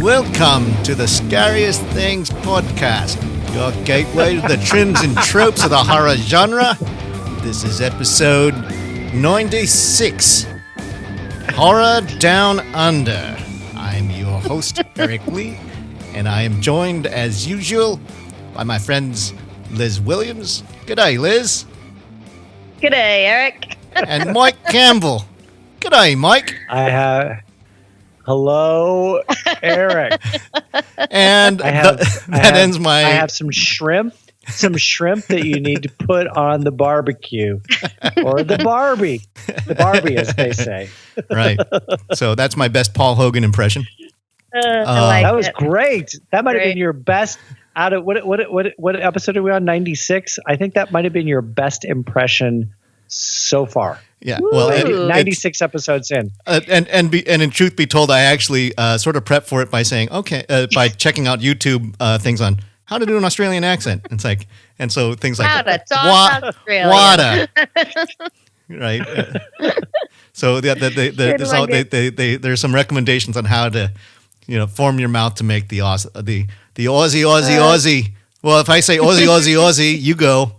Welcome to the Scariest Things podcast, your gateway to the trends and tropes of the horror genre. This is episode 96, Horror Down Under. I'm your host, Eric Lee, and I am joined, as usual, by my friends Liz Williams. G'day, Liz. G'day, Eric. And Mike Campbell. G'day, Mike. Hello, Eric. And I have some shrimp that you need to put on the barbecue or the Barbie, as they say. Right. So that's my best Paul Hogan impression. That was great. That might have been your best out of what episode are we on? 96. I think that might have been your best impression so far. Yeah, well, 96 episodes in, and in truth be told, I actually sort of prepped for it by saying, by checking out YouTube things on how to do an Australian accent. It's like, and so things like how to talk Australian, water, right? So there's some recommendations on how to, form your mouth to make the Aussie. Well, if I say Aussie, you go.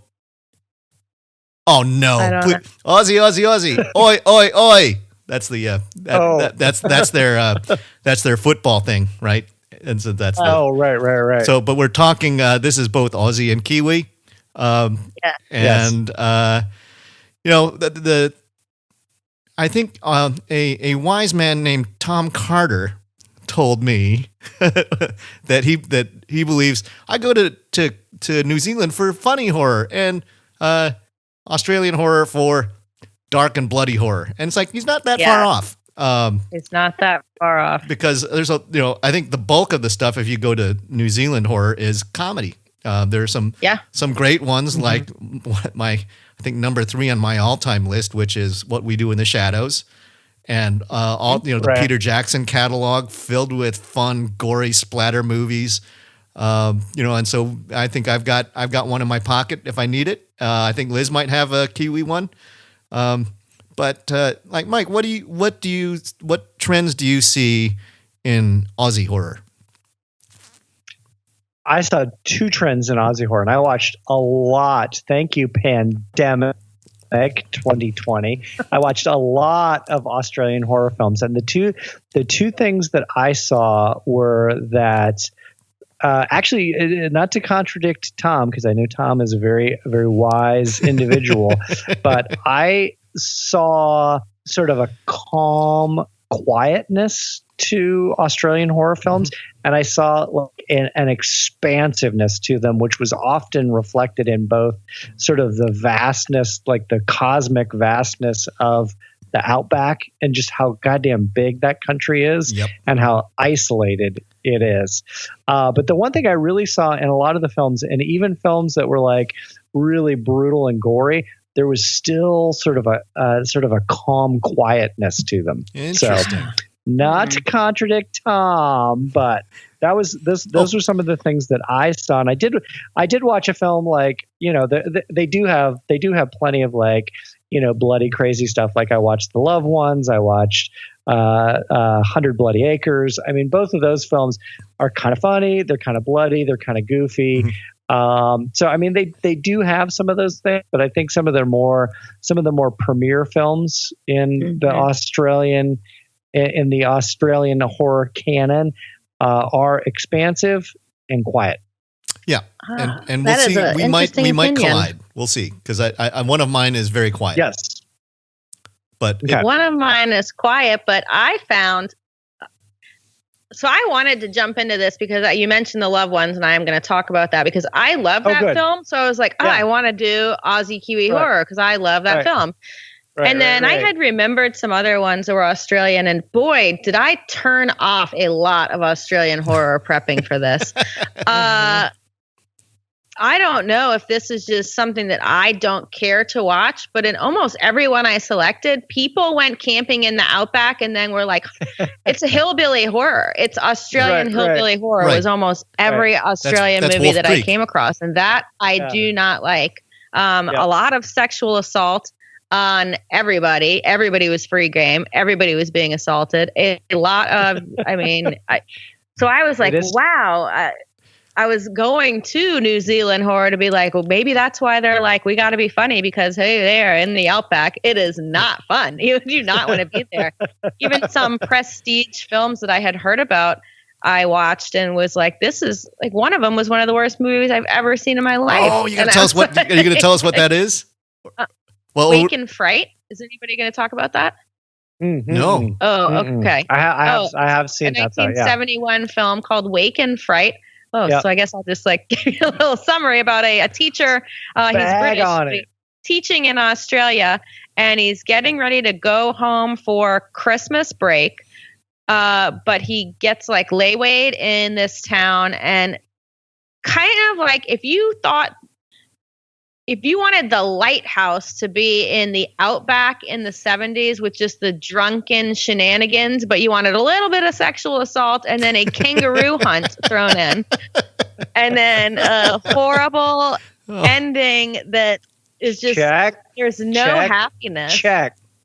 Oh no! Aussie! Oi! That's the that's their football thing, right? And so that's right. So, but we're talking. This is both Aussie and Kiwi, and I think a wise man named Tom Carter told me that he believes I go to New Zealand for funny horror and Australian horror for dark and bloody horror. And it's like, he's not that far off. It's not that far off. Because there's I think the bulk of the stuff, if you go to New Zealand horror, is comedy. There are some great ones, like I think number 3 on my all-time list, which is What We Do in the Shadows. And the Peter Jackson catalog filled with fun, gory splatter movies. And so I think I've got one in my pocket if I need it. I think Liz might have a Kiwi one. But like Mike, what trends do you see in Aussie horror? I saw 2 trends in Aussie horror, and I watched a lot. Thank you, pandemic 2020. I watched a lot of Australian horror films, and the two things that I saw were that. Actually, not to contradict Tom, because I know Tom is a very, very wise individual, but I saw sort of a calm quietness to Australian horror films, and I saw an expansiveness to them, which was often reflected in both sort of the vastness, like the cosmic vastness of the outback and just how goddamn big that country is and how isolated it is. But the one thing I really saw in a lot of the films, and even films that were like really brutal and gory, there was still sort of a calm quietness to them. Interesting. So, not to contradict Tom, but those were some of the things that I saw. And I did watch a film like, they do have plenty of like, bloody crazy stuff. Like I watched The Loved Ones. I watched 100 Bloody Acres. I mean, both of those films are kind of funny. They're kind of bloody. They're kind of goofy. So, I mean, they do have some of those things, but I think some of the more premier films in the Australian horror canon are expansive and quiet. Yeah, and we'll see. We might collide. We'll see, because I one of mine is very quiet. Yes, but one of mine is quiet. But I found. So I wanted to jump into this because you mentioned The Loved Ones, and I am going to talk about that because I love that film. So I was like, I want to do Aussie Kiwi horror because I love that film. And then I had remembered some other ones that were Australian, and boy, did I turn off a lot of Australian horror prepping for this. I don't know if this is just something that I don't care to watch, but in almost every one I selected, people went camping in the outback and then were like, it's a hillbilly horror. It's Australian hillbilly horror. It was almost every Australian that's movie Wolf that Creek. I came across. And that I do not like. A lot of sexual assault on everybody. Everybody was free game. Everybody was being assaulted. A lot of, So I was like, wow. I was going to New Zealand horror to be like, well, maybe that's why they're like, we got to be funny because, hey, there in the outback, it is not fun. You do not want to be there. Even some prestige films that I had heard about, I watched and was like, this is like, one of them was one of the worst movies I've ever seen in my life. Oh, you're going to tell us what, are you going to tell us what that is? Wake and Fright. Is anybody going to talk about that? Mm-hmm. No. Oh, okay. I have seen that. A 1971 film called Wake and Fright. Oh, so I guess I'll just like give you a little summary about a teacher. He's British, teaching in Australia, and he's getting ready to go home for Christmas break. But he gets like laywayed in this town, and kind of like if you wanted the lighthouse to be in the outback in the 70s with just the drunken shenanigans, but you wanted a little bit of sexual assault and then a kangaroo hunt thrown in, and then a horrible ending that is just there's no happiness.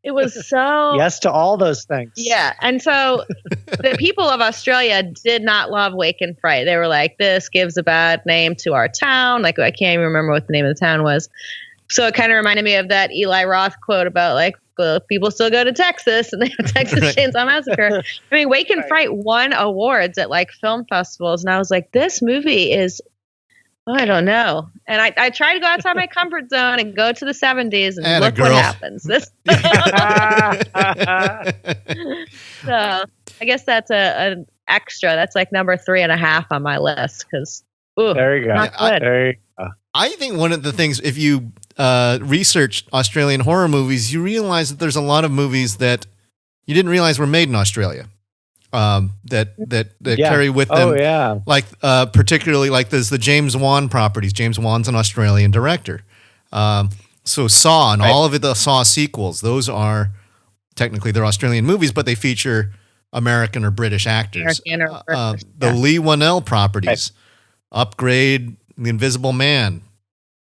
It was so yes to all those things. Yeah. And so the people of Australia did not love Wake and Fright. They were like, this gives a bad name to our town. Like, I can't even remember what the name of the town was. So it kind of reminded me of that Eli Roth quote about like, well, people still go to Texas and they have Texas Chainsaw Massacre. I mean, Wake and Fright won awards at like film festivals. And I was like, this movie is, I don't know. And I try to go outside my comfort zone and go to the 70s and look what happens. So I guess that's an extra. That's like number 3.5 on my list because there you go. I think one of the things, if you research Australian horror movies, you realize that there's a lot of movies that you didn't realize were made in Australia. That carry with them, like particularly like there's the James Wan properties. James Wan's an Australian director, so Saw and all of the Saw sequels. Those are technically they're Australian movies, but they feature American or British actors. The Lee Whannell properties, Upgrade, The Invisible Man.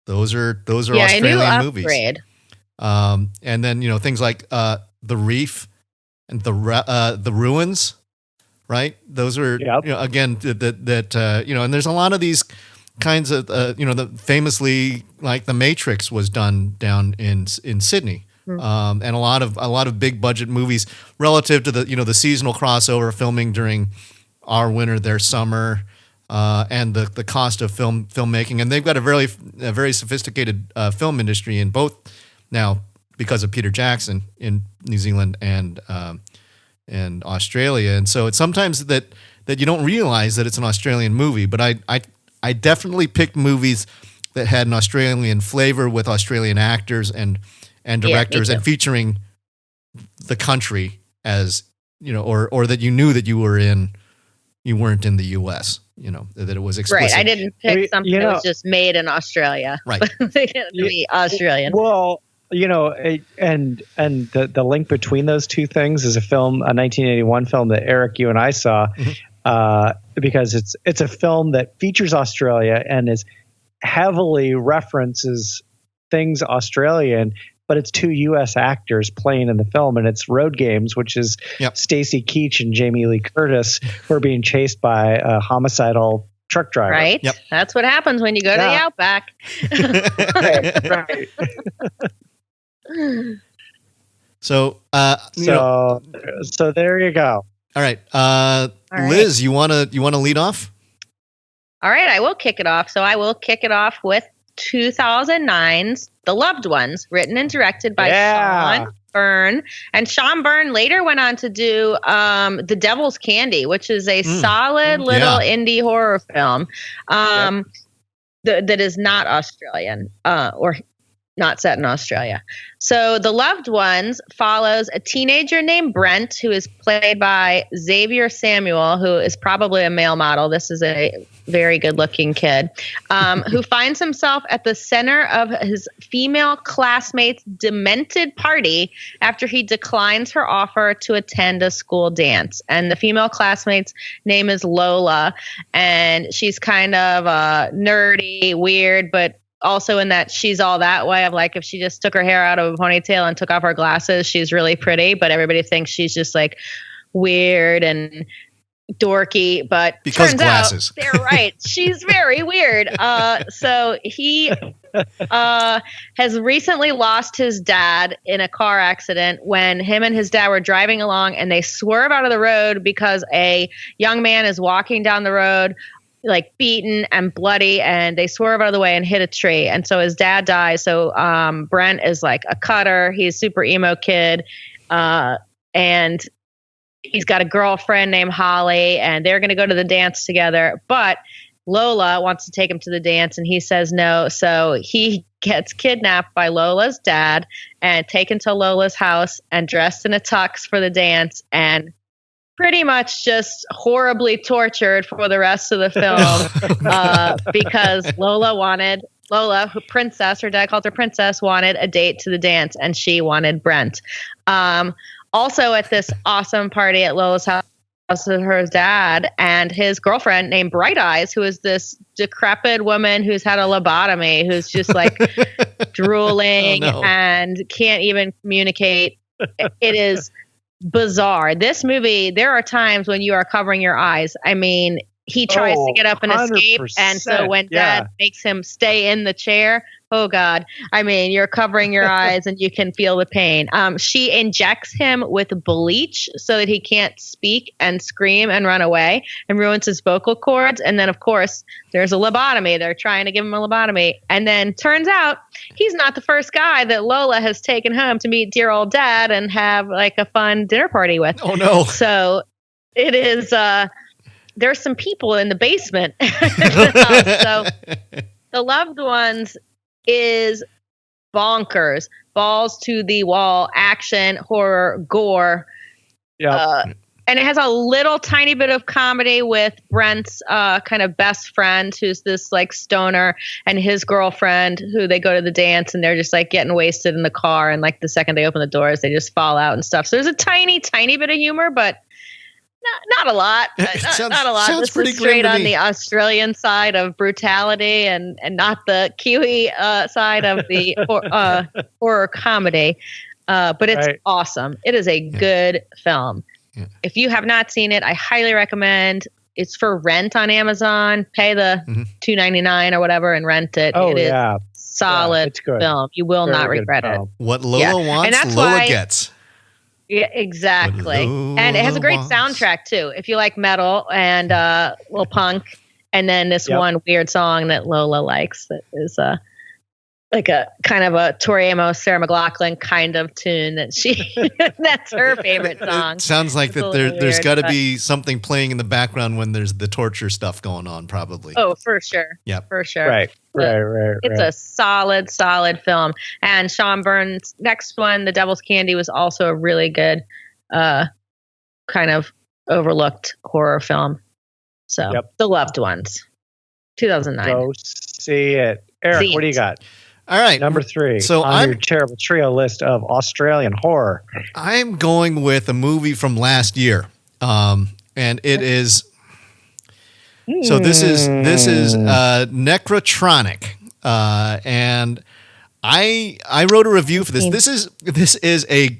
Those are Australian movies. And then things like The Reef and the Ruins. Right. Those are, again, and there's a lot of these kinds of, famously like The Matrix was done down in Sydney. And a lot of big budget movies relative to the seasonal crossover filming during our winter, their summer, and the cost of filmmaking. And they've got a very sophisticated film industry in both now because of Peter Jackson in New Zealand and Australia. And so it's sometimes that you don't realize that it's an Australian movie, but I definitely picked movies that had an Australian flavor with Australian actors and directors and featuring the country as, or that you knew that you weren't in the US, that it was explicit. Right. I didn't pick something that was just made in Australia. Right. To be Australian. Well, and the link between those two things is a 1981 film that Eric, you and I saw, because it's a film that features Australia and is heavily references things Australian, but it's two U.S. actors playing in the film, and it's Road Games, which is Stacy Keach and Jamie Lee Curtis, who are being chased by a homicidal truck driver. Right. Yep. That's what happens when you go to the Outback. Right. So there you go. All right. Liz, you want to lead off? All right, I will kick it off. So I will kick it off with 2009's The Loved Ones, written and directed by Sean Byrne. And Sean Byrne later went on to do The Devil's Candy, which is a solid little indie horror film that is not Australian or not set in Australia. So The Loved Ones follows a teenager named Brent, who is played by Xavier Samuel, who is probably a male model. This is a very good-looking kid, who finds himself at the center of his female classmate's demented party after he declines her offer to attend a school dance. And the female classmate's name is Lola, and she's kind of nerdy, weird, but also in that she's all that way of like, if she just took her hair out of a ponytail and took off her glasses, she's really pretty, but everybody thinks she's just like weird and dorky, but because turns glasses. out they're right. She's very weird. So he has recently lost his dad in a car accident when him and his dad were driving along, and they swerve out of the road because a young man is walking down the road, like beaten and bloody, and they swerve out of the way and hit a tree. And so his dad dies. So Brent is like a cutter. He's super emo kid. And he's got a girlfriend named Holly, and they're going to go to the dance together. But Lola wants to take him to the dance, and he says no. So he gets kidnapped by Lola's dad and taken to Lola's house and dressed in a tux for the dance, and pretty much just horribly tortured for the rest of the film because Lola, who princess, her dad called her princess, wanted a date to the dance, and she wanted Brent. Also at this awesome party at Lola's house with her dad and his girlfriend named Bright Eyes, who is this decrepit woman who's had a lobotomy, who's just like drooling and can't even communicate. It is bizarre. This movie, there are times when you are covering your eyes. I mean, he tries to get up and escape, and so when dad makes him stay in the chair, oh God, I mean, you're covering your eyes and you can feel the pain. She injects him with bleach so that he can't speak and scream and run away, and ruins his vocal cords. And then, of course, there's a lobotomy. They're trying to give him a lobotomy. And then turns out he's not the first guy that Lola has taken home to meet dear old dad and have like a fun dinner party with. Oh, no. So it is, there's some people in the basement. So The Loved Ones is bonkers, balls to the wall, action, horror, gore. Yeah. And it has a little tiny bit of comedy with Brent's kind of best friend, who's this like stoner, and his girlfriend, who they go to the dance and they're just like getting wasted in the car. And like the second they open the doors, they just fall out and stuff. So there's a tiny, tiny bit of humor, but not a lot. Not a lot. Sounds this pretty is straight grim to on me. the Australian side of brutality and not the Kiwi side of the horror comedy. But it's awesome. It is a good film. Yeah. If you have not seen it, I highly recommend. It's for rent on Amazon. Pay the $2.99 or whatever and rent it. It is solid film. You will not regret it. What Lola wants, Lola gets. Yeah, exactly. And it has a great soundtrack too. If you like metal and little punk, and then this one weird song that Lola likes that is like a kind of a Tori Amos, Sarah McLachlan kind of tune that that's her favorite song. It sounds like that there's got to be something playing in the background when there's the torture stuff going on, probably. Oh, for sure. Yeah, for sure. Right. It's a solid film. And Sean Byrne's next one, The Devil's Candy, was also a really good kind of overlooked horror film. So The Loved Ones, 2009. Go see it. Eric, what do you got? All right. Number 3 on your terrible trio list of Australian horror. I'm going with a movie from last year. And it is... So this is Necrotronic. And I wrote a review for this. This is a,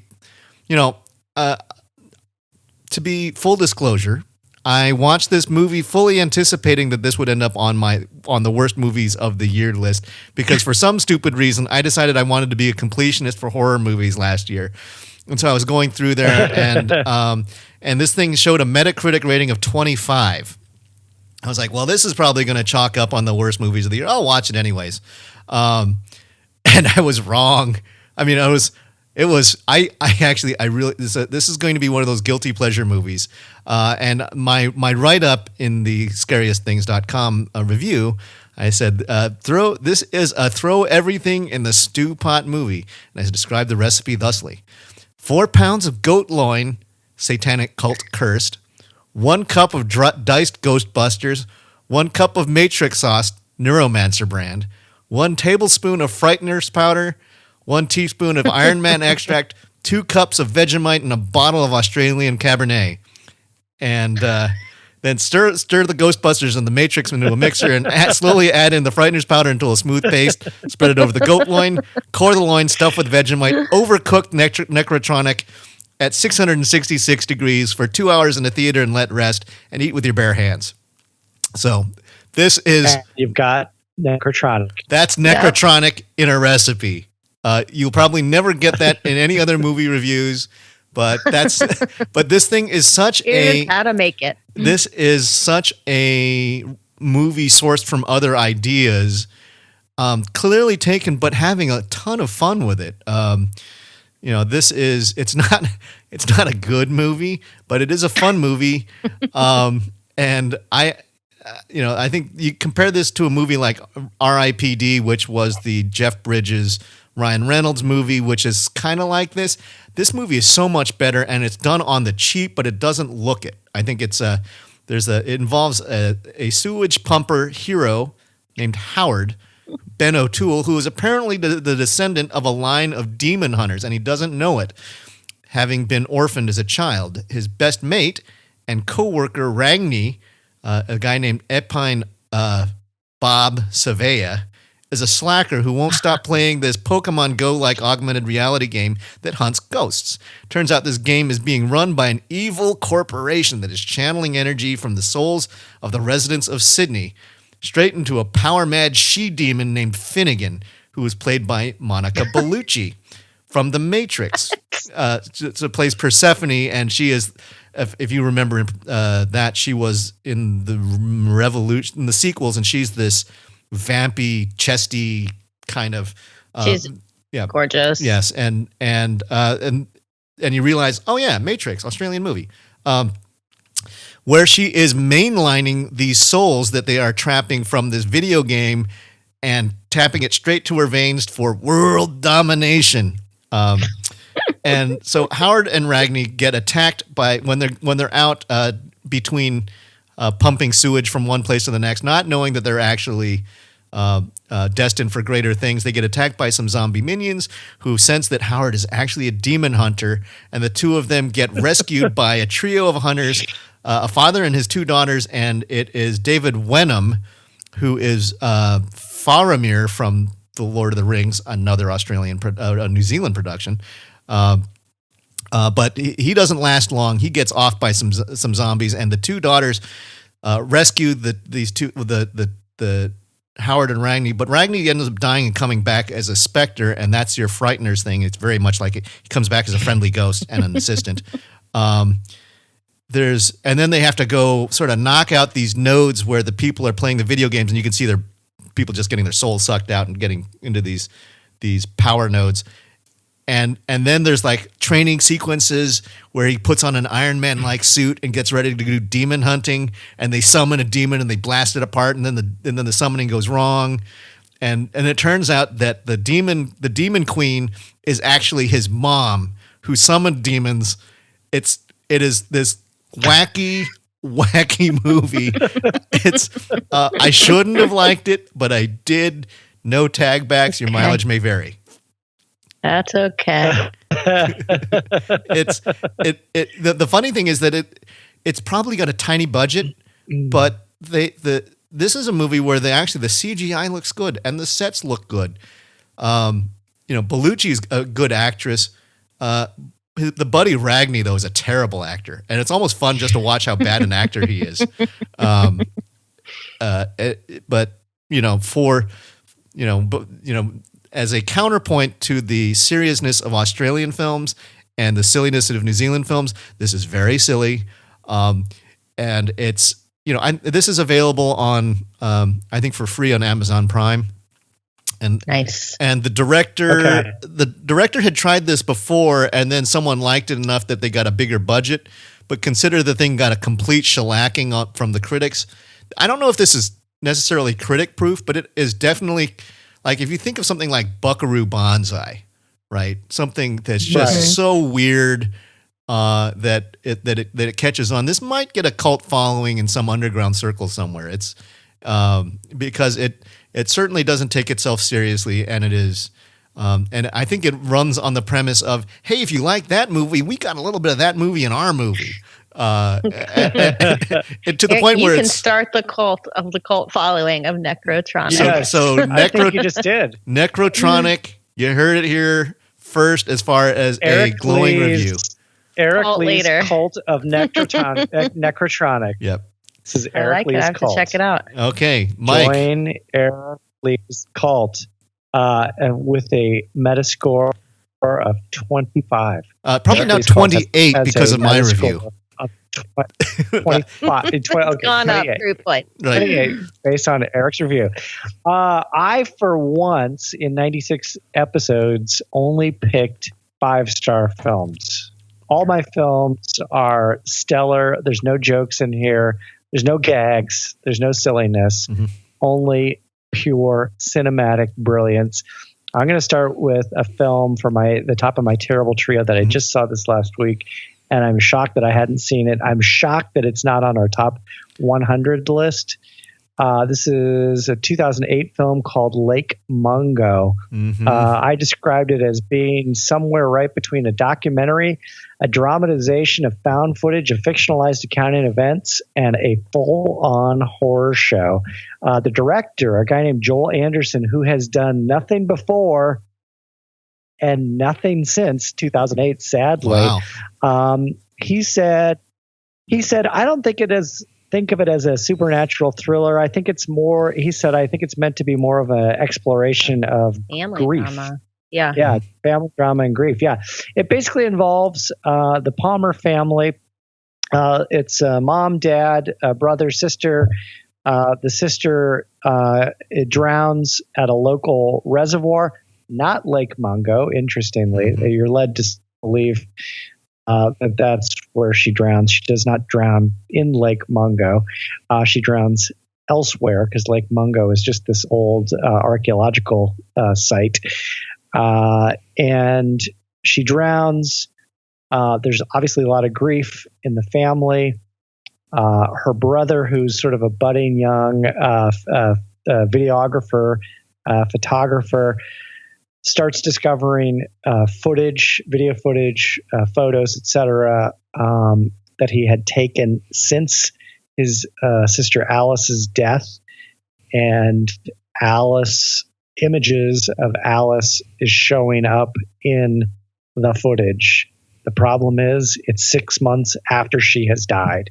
to be full disclosure, I watched this movie fully anticipating that this would end up on the worst movies of the year list, because for some stupid reason I decided I wanted to be a completionist for horror movies last year. And so I was going through there and this thing showed a Metacritic rating of 25. I was like, well, this is probably going to chalk up on the worst movies of the year. I'll watch it anyways. And I was wrong. I mean, this is going to be one of those guilty pleasure movies. And my write-up in the scariestthings.com review, I said, this is a throw everything in the stew pot movie. And I described the recipe thusly: 4 pounds of goat loin, satanic cult cursed, 1 cup of diced Ghostbusters, 1 cup of Matrix sauce, Neuromancer brand, 1 tablespoon of Frighteners powder, 1 teaspoon of Iron Man extract, 2 cups of Vegemite, and a bottle of Australian Cabernet. And then stir the Ghostbusters and the Matrix into a mixer and slowly add in the Frighteners powder until a smooth paste. Spread it over the goat loin, core the loin, stuff with Vegemite, overcooked Necrotronic, at 666 degrees for 2 hours in the theater and let rest and eat with your bare hands. So this is... And you've got Necrotronic. That's Necrotronic in a recipe. You'll probably never get that in any other movie reviews, but this thing is such Here's how to make it. This is such a movie sourced from other ideas, clearly taken, but having a ton of fun with it. It's not a good movie, but it is a fun movie. And I think you compare this to a movie like R.I.P.D., which was the Jeff Bridges, Ryan Reynolds movie, which is kind of like this. This movie is so much better, and it's done on the cheap, but it doesn't look it. I think it involves a sewage pumper hero named Howard Ben O'Toole, who is apparently the descendant of a line of demon hunters, and he doesn't know it, having been orphaned as a child. His best mate and co-worker Ragni, a guy named Epine Bob Savea, is a slacker who won't stop playing this Pokemon Go-like augmented reality game that hunts ghosts. Turns out this game is being run by an evil corporation that is channeling energy from the souls of the residents of Sydney straight into a power-mad she-demon named Finnegan, who is played by Monica Bellucci from The Matrix. So plays Persephone, and she is, if you remember that, she was in the Revolution, in the sequels, and she's this vampy, chesty kind of. She's gorgeous. Yes, and you realize, oh yeah, Matrix, Australian movie. Where she is mainlining these souls that they are trapping from this video game and tapping it straight to her veins for world domination. And so Howard and Ragni get attacked by when they're out between pumping sewage from one place to the next, not knowing that they're actually destined for greater things. They get attacked by some zombie minions who sense that Howard is actually a demon hunter, and the two of them get rescued by a trio of hunters, a father and his two daughters, and it is David Wenham, who is Faramir from The Lord of the Rings, another Australian, New Zealand production. But he doesn't last long. He gets off by some zombies, and the two daughters rescue the Howard and Ragni. But Ragni ends up dying and coming back as a specter, and that's your Frighteners thing. It's very much like it. He comes back as a friendly ghost and an assistant. And then they have to go sort of knock out these nodes where the people are playing the video games, and you can see their people just getting their souls sucked out and getting into these power nodes. And then there's like training sequences where he puts on an Iron Man-like suit and gets ready to do demon hunting, and they summon a demon and they blast it apart, and then the summoning goes wrong, and it turns out that the demon queen is actually his mom who summoned demons. It is this wacky movie. It's I shouldn't have liked it, but I did. No tag backs. Your mileage may vary. That's okay. The funny thing is that it's probably got a tiny budget, but this is a movie where the CGI looks good and the sets look good. Bellucci's a good actress. The buddy Ragni though is a terrible actor, and it's almost fun just to watch how bad an actor he is. As a counterpoint to the seriousness of Australian films and the silliness of New Zealand films, this is very silly. And it's, this is available on, I think for free on Amazon Prime. And nice. And the director had tried this before, and then someone liked it enough that they got a bigger budget, but consider the thing got a complete shellacking from the critics. I don't know if this is necessarily critic proof, but it is definitely, like, if you think of something like Buckaroo Banzai, right? Something that's just so weird that it catches on. This might get a cult following in some underground circle somewhere. It's because it certainly doesn't take itself seriously, and it is. And I think it runs on the premise of, hey, if you like that movie, we got a little bit of that movie in our movie. To the point where you can start the cult following of Necrotronic. Yes. So I think you just did. Necrotronic, you heard it here first as far as Eric, a glowing review. Eric Lee's Cult of Necrotronic. Yep. This is Eric Lee's I have Cult. to check it out. Okay, Mike. Join Eric Lee's Cult with a Metascore of 25. Probably not 28 because of my review. 25. Okay, gone up 3 points. 28 based on Eric's review. I, for once, in 96 episodes, only picked 5-star films. All my films are stellar. There's no jokes in here. There's no gags. There's no silliness. Only pure cinematic brilliance. I'm going to start with a film for the top of my terrible trio that I just saw this last week, and I'm shocked that I hadn't seen it. I'm shocked that it's not on our top 100 list. This is a 2008 film called Lake Mungo. I described it as being somewhere right between a documentary, a dramatization of found footage of fictionalized accounting events, and a full-on horror show. The director, a guy named Joel Anderson, who has done nothing before and nothing since 2008, sadly. Wow. He said, I don't think think of it as a supernatural thriller. I think it's more, he said, I think it's meant to be more of an exploration of family grief. Drama. Yeah. Yeah. Family drama and grief. Yeah. It basically involves the Palmer family. It's mom, dad, brother, sister. The sister drowns at a local reservoir, not Lake Mungo, interestingly. You're led to believe that that's where she drowns. She does not drown in Lake Mungo. She drowns elsewhere because Lake Mungo is just this old archaeological site. And she drowns. There's obviously a lot of grief in the family. Her brother, who's sort of a budding young videographer, photographer, starts discovering video footage, photos, etc., that he had taken since his sister Alice's death, and images of Alice is showing up in the footage. The problem is it's 6 months after she has died.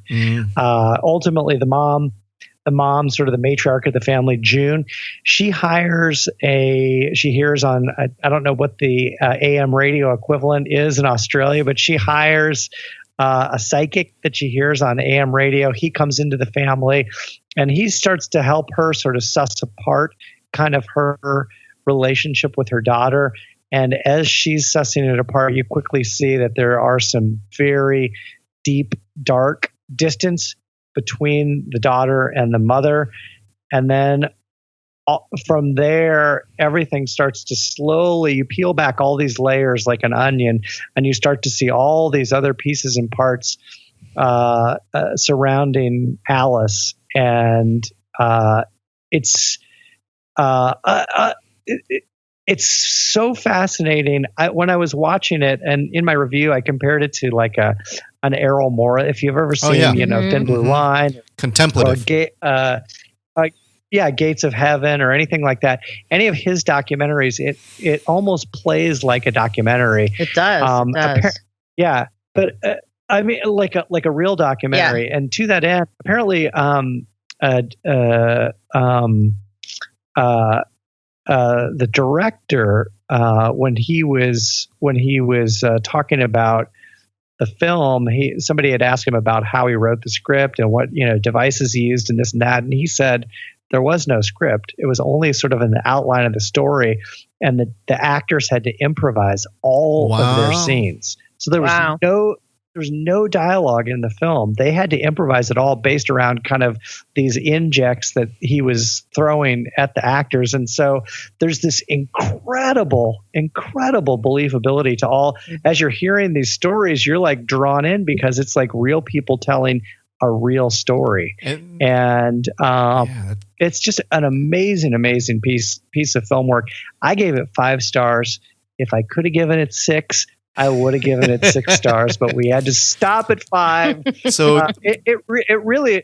Ultimately, the mom, sort of the matriarch of the family, June, she hears on, I don't know what the AM radio equivalent is in Australia, but she hires a psychic that she hears on AM radio. He comes into the family and he starts to help her sort of suss apart kind of her relationship with her daughter. And as she's sussing it apart, you quickly see that there are some very deep, dark distance between the daughter and the mother. And then from there, everything starts to slowly, you peel back all these layers like an onion, and you start to see all these other pieces and parts surrounding Alice. And it's so fascinating. When I was watching it, and in my review, I compared it to like an Errol Morris. If you've ever seen, Thin Blue Line, contemplative, Gates of Heaven, or anything like that. Any of his documentaries, it almost plays like a documentary. It does. But I mean, like a real documentary. Yeah. And to that end, apparently, the director, when he was talking about the film, somebody had asked him about how he wrote the script and what devices he used and this and that, and he said there was no script. It was only sort of an outline of the story, and the actors had to improvise all of their scenes. So there was no dialogue in the film. They had to improvise it all based around kind of these injects that he was throwing at the actors. And so there's this incredible believability to all. As you're hearing these stories, you're like drawn in because it's like real people telling a real story. And it's just an amazing piece of film work. I gave it 5 stars. If I could have given it 6, I would have given it 6 stars, but we had to stop at 5. So it really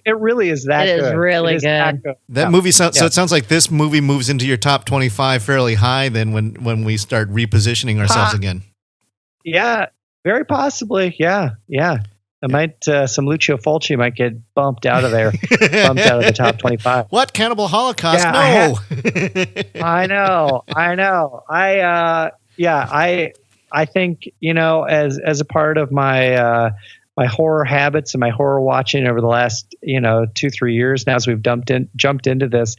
is that good. It is really good. That movie sounds. So it sounds like this movie moves into your top 25 fairly high. Then when we start repositioning ourselves again. Yeah, Very possibly. Yeah. I might, some Lucio Fulci might get bumped out of there, bumped out of the top 25. What? Cannibal Holocaust? Yeah, no. I know. I think, as a part of my, my horror habits and my horror watching over the last, 2-3 years now, as we've jumped into this,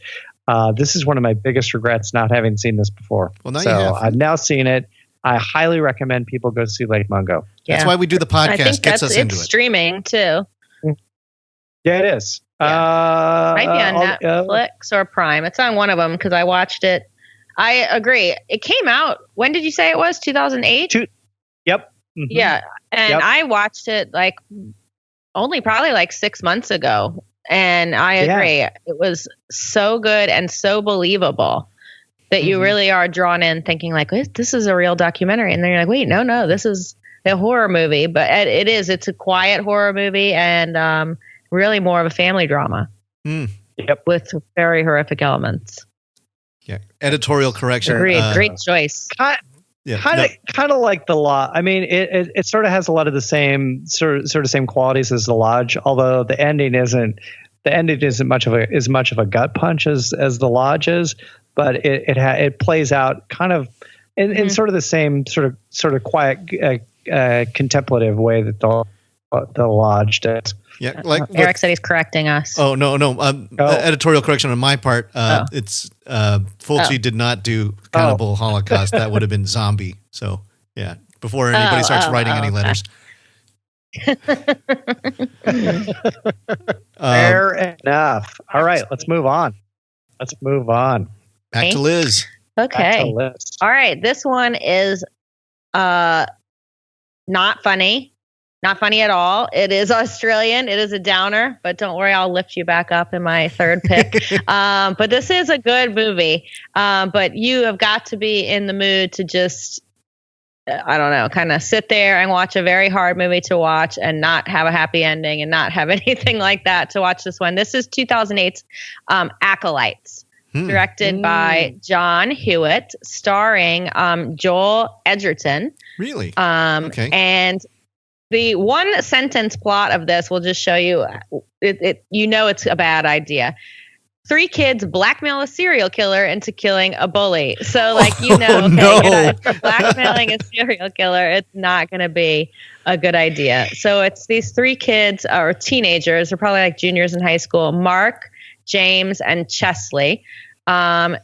this is one of my biggest regrets not having seen this before. Well, now so you have. I've now seen it. I highly recommend people go see Lake Mungo. That's why we do the podcast. I think gets us into it's it. streaming too. Yeah, it is. Yeah. Might be on Netflix or Prime. It's on one of them because I watched it. I agree. It came out. When did you say it was? 2008? Yep. Mm-hmm. Yeah. And I watched it only probably 6 months ago. And I agree. Yeah. It was so good and so believable that you really are drawn in thinking this is a real documentary. And then you're like, wait, no, this is a horror movie. But it is. It's a quiet horror movie and really more of a family drama. Yep. With very horrific elements. Yeah. Editorial correction. Agreed. Great choice. Kind of like The Lodge. I mean, it sort of has a lot of the same sort of same qualities as The Lodge, although the ending isn't much of a gut punch as The Lodge is, but it plays out kind of in sort of the same sort of quiet contemplative way that the Lodge does. Yeah, Eric said he's correcting us. Oh no! Editorial correction on my part. It's Fulci did not do Cannibal Holocaust. That would have been Zombie. So yeah, before anybody starts writing any letters. Fair enough. All right, let's move on. Back to Liz. Okay. All right. This one is not funny. Not funny at all. It is Australian. It is a downer, but don't worry, I'll lift you back up in my third pick. But this is a good movie. But you have got to be in the mood to just, I don't know, kind of sit there and watch a very hard movie to watch and not have a happy ending and not have anything like that to watch this one. This is 2008's Acolytes. Directed by John Hewitt, starring Joel Edgerton. Really? Okay. And the one sentence plot of this will just show you, it's a bad idea. 3 kids blackmail a serial killer into killing a bully. So if you're blackmailing a serial killer, it's not going to be a good idea. So it's these 3 kids or teenagers, they're probably juniors in high school, Mark, James, and Chesley. And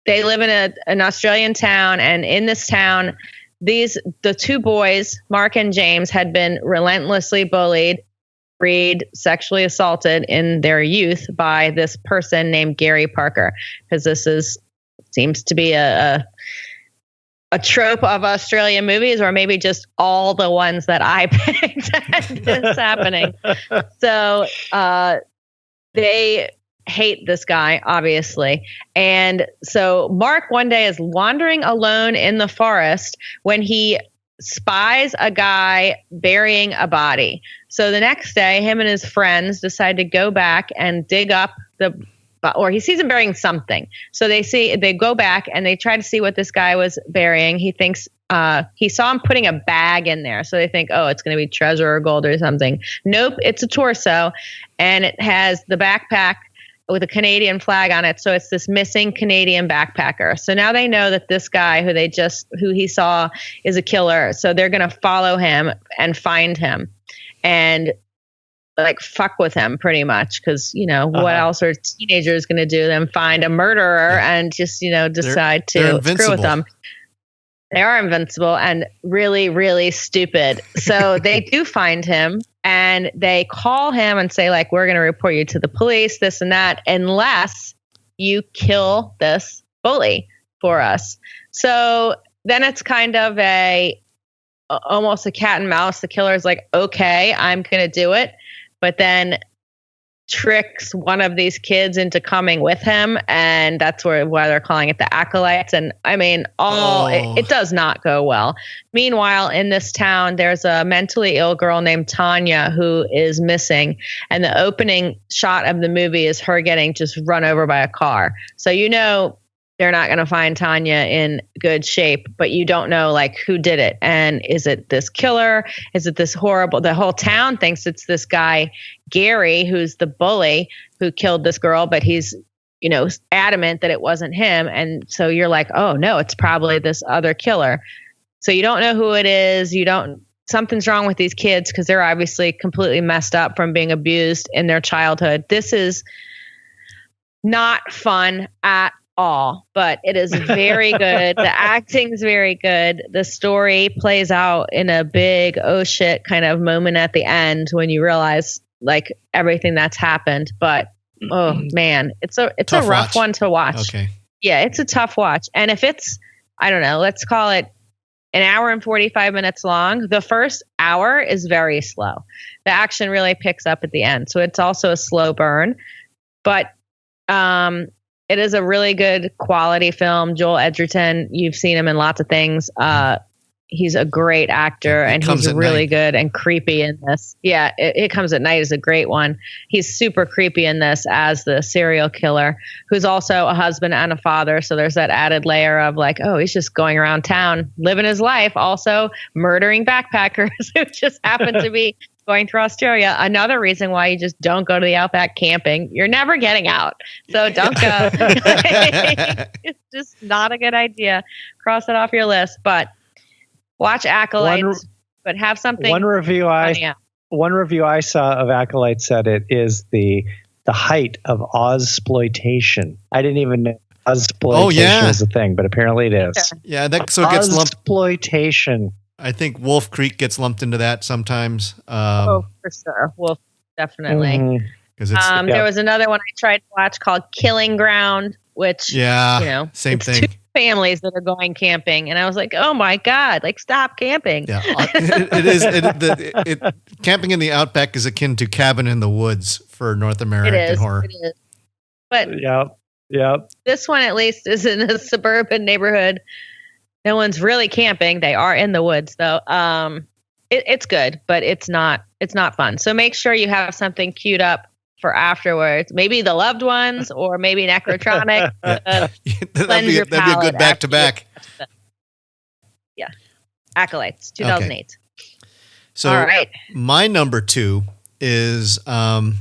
they live in an Australian town. And in this town, the 2 boys, Mark and James, had been relentlessly bullied, sexually assaulted in their youth by this person named Gary Parker. Because this seems to be a trope of Australian movies, or maybe just all the ones that I picked that's happening. So they hate this guy, obviously. And so Mark one day is wandering alone in the forest when he spies a guy burying a body. So the next day, him and his friends decide to go back and dig up or he sees him burying something. So they go back and they try to see what this guy was burying. He thinks he saw him putting a bag in there. So they think, it's going to be treasure or gold or something. Nope, it's a torso. And it has the backpack with a Canadian flag on it. So it's this missing Canadian backpacker. So now they know that this guy who he saw is a killer. So they're going to follow him and find him and fuck with him pretty much. Cause what else are teenagers going to do than find a murderer and just, decide to screw with them. They are invincible and really, really stupid. So they do find him and they call him and say, we're going to report you to the police, this and that, unless you kill this bully for us. So then it's kind of almost a cat and mouse. The killer is like, okay, I'm going to do it. But then tricks one of these kids into coming with him, and that's why they're calling it the Acolytes. And I mean, it does not go well. Meanwhile, in this town, there's a mentally ill girl named Tanya who is missing, and the opening shot of the movie is her getting just run over by a car. So they're not going to find Tanya in good shape, but you don't know like who did it. And is it this killer? Is it this horrible, the whole town thinks it's this guy, Gary, who's the bully who killed this girl, but he's, adamant that it wasn't him. And so you're like, oh no, it's probably this other killer. So you don't know who it is. Something's wrong with these kids because they're obviously completely messed up from being abused in their childhood. This is not fun at all, but it is very good. The acting's very good. The story plays out in a big, oh shit kind of moment at the end when you realize like everything that's happened. But oh man, it's a rough one to watch. Okay. Yeah, it's a tough watch. And if it's, I don't know, let's call it an hour and 45 minutes long, the first hour is very slow. The action really picks up at the end. So it's also a slow burn, but it is a really good quality film. Joel Edgerton, you've seen him in lots of things. He's a great actor, and he's really good and creepy in this. Yeah, It Comes at Night is a great one. He's super creepy in this as the serial killer, who's also a husband and a father. So there's that added layer of like, oh, he's just going around town, living his life, also murdering backpackers who just happen to be going through Australia. Another reason why you just don't go to the outback camping. You're never getting out. So don't go. It's just not a good idea. Cross it off your list. But watch Acolytes, but have something. One review I saw of Acolytes said it is the height of Ozploitation. I didn't even know Ozploitation was a thing, but apparently it is. Yeah, that so it gets lumped. Ozploitation. I think Wolf Creek gets lumped into that sometimes. For sure. Wolf, definitely. Mm-hmm. There was another one I tried to watch called Killing Ground, which, same thing. Two families that are going camping. And I was like, oh my God, like stop camping. Yeah, it is. Camping in the outback is akin to Cabin in the Woods for North American horror. It is. But this one at least is in a suburban neighborhood. No one's really camping. They are in the woods though. It's good, but it's not fun. So make sure you have something queued up for afterwards. Maybe The Loved Ones or maybe Necrotronic. That'd be a good back-to-back. Yeah. Acolytes, 2008. Okay. So all right. My number 2 is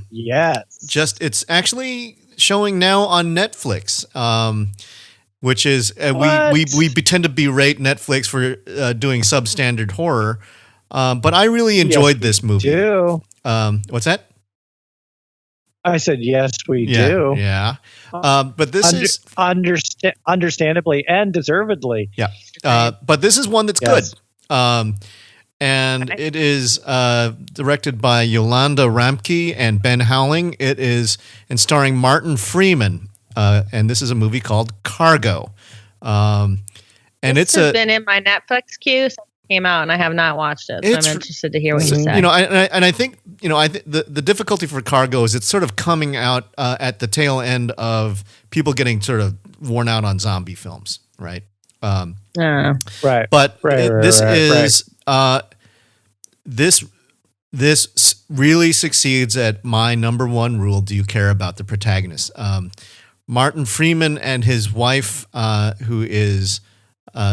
it's actually showing now on Netflix. Which is we tend to berate Netflix for doing substandard horror, but I really enjoyed this movie. What's that? I said yes, we do. Yeah, but this is understandably and deservedly. Yeah, but this is one that's good, and it is directed by Yolanda Ramke and Ben Howling. It is and starring Martin Freeman. And this is a movie called Cargo. And this has been in my Netflix queue since it came out, and I have not watched it. So I'm interested to hear what you say. I think the difficulty for Cargo is it's sort of coming out at the tail end of people getting sort of worn out on zombie films, right? Right. But this really succeeds at my number one rule. Do you care about the protagonist? Martin Freeman and his wife, who is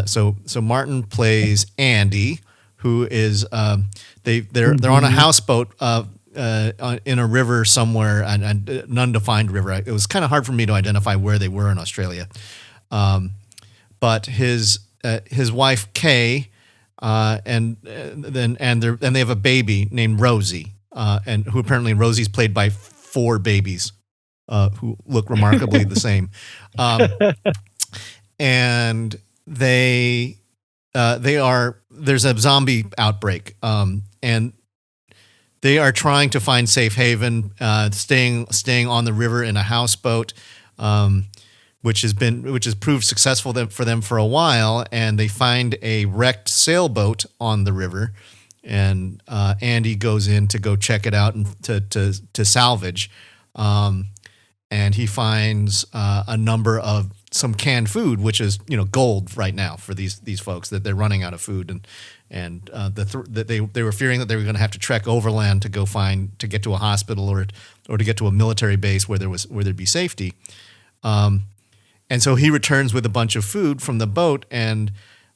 so Martin plays Andy, who is they're on a houseboat in a river somewhere, and an undefined river. It was kind of hard for me to identify where they were in Australia, but his wife Kay, and they have a baby named Rosie, and who apparently Rosie's played by 4 babies. Who look remarkably the same, and they are there's a zombie outbreak, and they are trying to find safe haven, staying on the river in a houseboat, which has proved successful for them for a while, and they find a wrecked sailboat on the river, and Andy goes in to go check it out and to salvage. And he finds a number of some canned food, which is gold right now for these folks, that they're running out of food, and that they were fearing that they were going to have to trek overland to get to a hospital or to get to a military base where there'd be safety. And so he returns with a bunch of food from the boat, and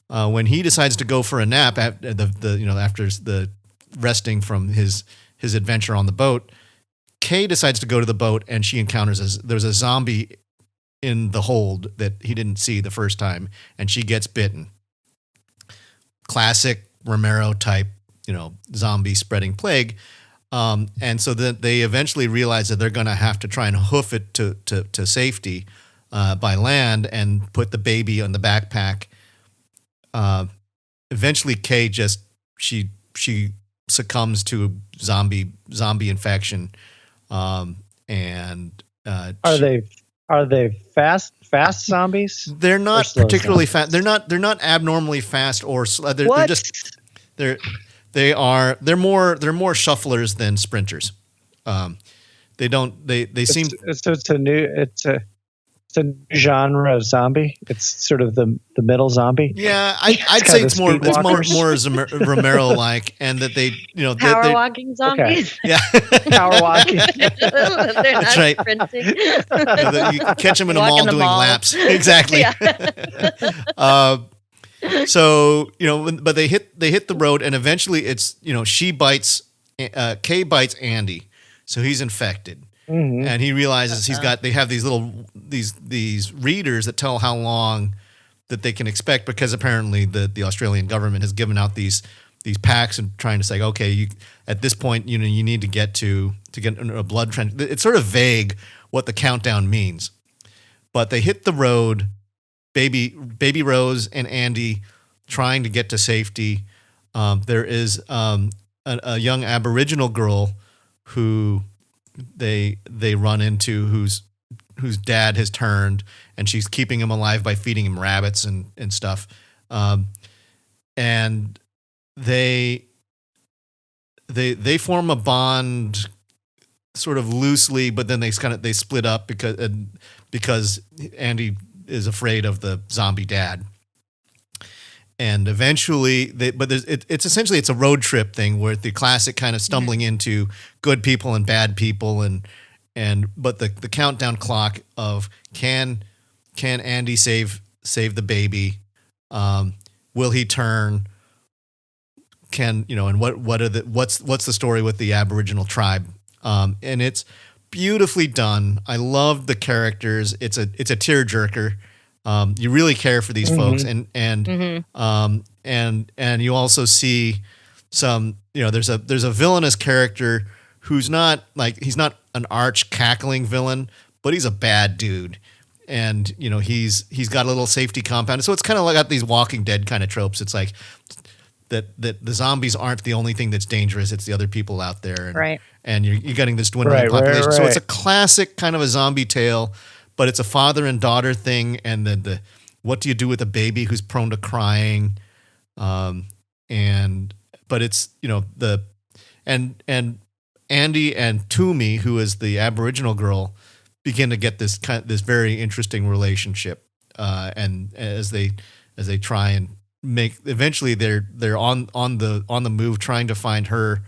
when he decides to go for a nap after the resting from his adventure on the boat, Kay decides to go to the boat, and she encounters there's a zombie in the hold that he didn't see the first time, and she gets bitten. Classic Romero type, zombie spreading plague. And so that they eventually realize that they're going to have to try and hoof it to safety by land and put the baby on the backpack. Eventually, Kay she succumbs to zombie infection. Are they fast zombies? They're not particularly fast. They're not abnormally fast or they're more shufflers than sprinters. It's a new genre of zombie. It's sort of the middle zombie. Yeah, I'd say it's more Romero-like, and that they power walking zombies. Okay. Yeah, power walking. That's right. You can catch them in a mall doing laps. Exactly. Yeah. So but they hit the road, and eventually it's Kay bites Andy, so he's infected. Mm-hmm. And he realizes they have these readers that tell how long that they can expect, because apparently the Australian government has given out these packs and trying to say, okay, at this point, you need to get a blood trend. It's sort of vague what the countdown means, but they hit the road, baby Rose and Andy trying to get to safety. There is a young Aboriginal girl who they run into whose dad has turned, and she's keeping him alive by feeding him rabbits and stuff. And they form a bond sort of loosely, but then they split up because Andy is afraid of the zombie dad. And eventually, it's essentially a road trip thing where the classic kind of stumbling into good people and bad people, but the countdown clock of can Andy save the baby? Will he turn? And what's the story with the Aboriginal tribe? And it's beautifully done. I love the characters. It's a tearjerker. You really care for these folks, and you also see some. There's a villainous character who's not he's not an arch cackling villain, but he's a bad dude, and he's got a little safety compound. So it's kind of got these Walking Dead kind of tropes. It's like that the zombies aren't the only thing that's dangerous; it's the other people out there, and, right. And you're getting this dwindling population. Right. So it's a classic kind of a zombie tale. But it's a father and daughter thing, and the what do you do with a baby who's prone to crying, but it's and Andy and Toomey, who is the Aboriginal girl, begin to get this very interesting relationship, and as they try and make, eventually they're on the move trying to find her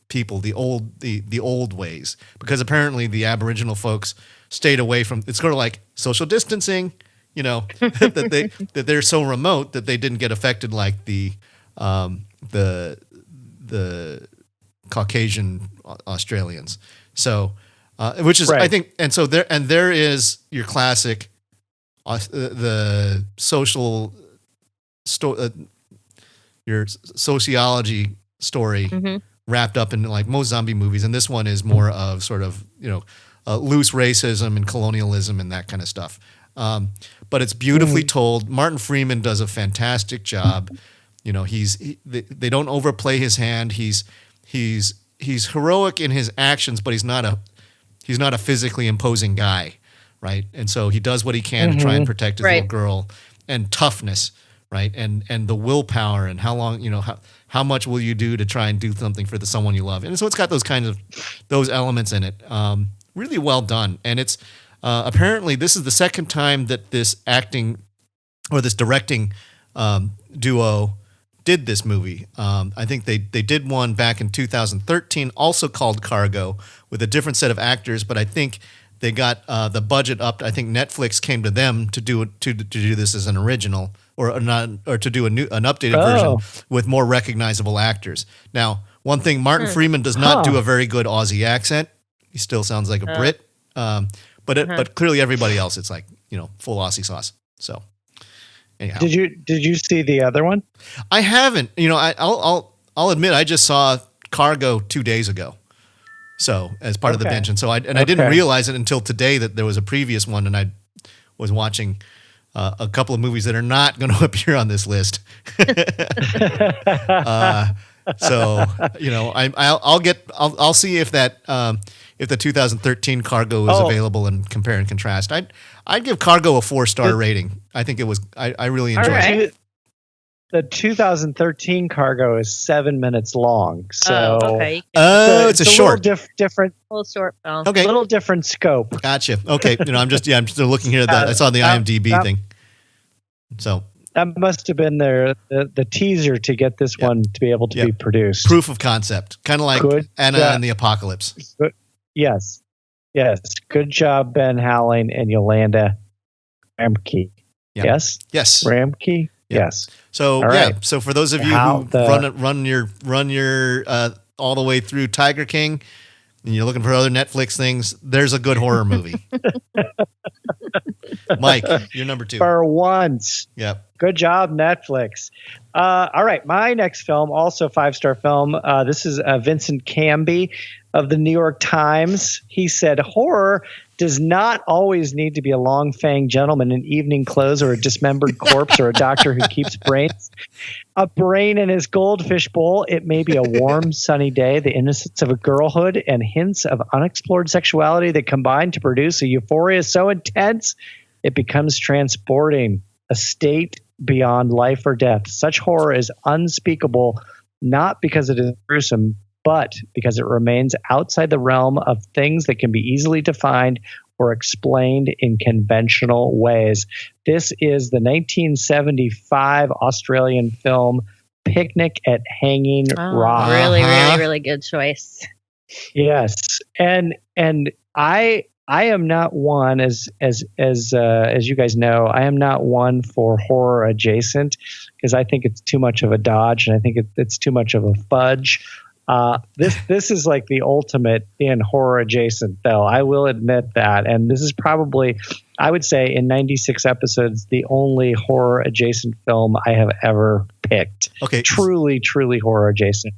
people, the old ways, because apparently the Aboriginal folks stayed away from. It's sort of like social distancing, that they're so remote that they didn't get affected like the Caucasian Australians. So, which is right. I think, and so there is your classic the social your sociology story. Mm-hmm. Wrapped up in like most zombie movies, and this one is more of sort of loose racism and colonialism and that kind of stuff. But it's beautifully told. Martin Freeman does a fantastic job. They don't overplay his hand. He's heroic in his actions, but he's not a physically imposing guy, right? And so he does what he can to try and protect his little girl, and toughness, right? And the willpower, and how long how much will you do to try and do something for someone you love? And so it's got those elements in it. Really well done. And it's apparently this is the second time that this acting or this directing duo did this movie. I think they did one back in 2013, also called Cargo, with a different set of actors. But I think they got the budget up. I think Netflix came to them to do this as an original or to do an updated version with more recognizable actors. Now, one thing, Martin Freeman does not do a very good Aussie accent. He still sounds like a Brit. But clearly everybody else, it's like, full Aussie sauce. So anyhow. Did you see the other one? I haven't. I'll admit I just saw Cargo 2 days ago. So as part of the bench. And so I didn't realize it until today that there was a previous one, and I was watching a couple of movies that are not going to appear on this list. So I'll see if that if the 2013 Cargo is available and compare and contrast. I'd give Cargo a 4-star rating. I think it was. I really enjoyed it. The 2013 Cargo is 7 minutes long, so it's a short, different, little short film. Okay, little different scope. Gotcha. Okay, I'm still looking here at that. I saw the IMDb thing. So that must have been the teaser to get this one to be able to be produced. Proof of concept, kind of like Anna and the Apocalypse. Yes. Good job, Ben Howling and Yolanda Ramke. Yeah. Yes. Ramke. Yeah. Yes. So so for those of you who run your all the way through Tiger King, and you're looking for other Netflix things, there's a good horror movie. Mike, you're number 2. For once. Yep. Good job, Netflix. All right, my next film, also 5-star film. This is Vincent Canby of the New York Times. He said, horror does not always need to be a long-fanged gentleman in evening clothes or a dismembered corpse or a doctor who keeps a brain in his goldfish bowl. It may be a warm, sunny day, the innocence of a girlhood, and hints of unexplored sexuality that combine to produce a euphoria so intense it becomes transporting, a state beyond life or death. Such horror is unspeakable, not because it is gruesome, but because it remains outside the realm of things that can be easily defined or explained in conventional ways. This is the 1975 Australian film Picnic at Hanging Rock. Really, really, really good choice. Yes, and I am not one, as you guys know, I am not one for horror adjacent, because I think it's too much of a dodge, and I think it's too much of a fudge. This is like the ultimate in horror adjacent, though. I will admit that. And this is probably, I would say, in 96 episodes, the only horror adjacent film I have ever picked. Okay. Truly, truly horror adjacent.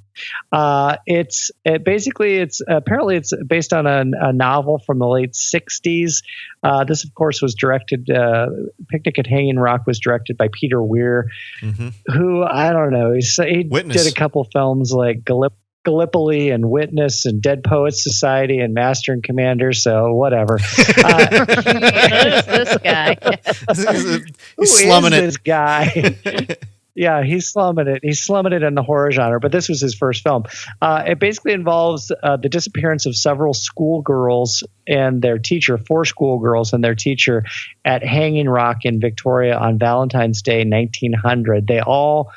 It's apparently based on a novel from the late 60s. This, of course, was directed, Picnic at Hanging Rock was directed by Peter Weir, who, I don't know, he did a couple films like Gallipoli and Witness and Dead Poets Society and Master and Commander, so whatever. Who's this guy? He's slumming it. This guy? Yeah, he's slumming it. He's slumming it in the horror genre, but this was his first film. It basically involves the disappearance of several schoolgirls and their teacher, 4 schoolgirls and their teacher at Hanging Rock in Victoria on Valentine's Day, 1900. They all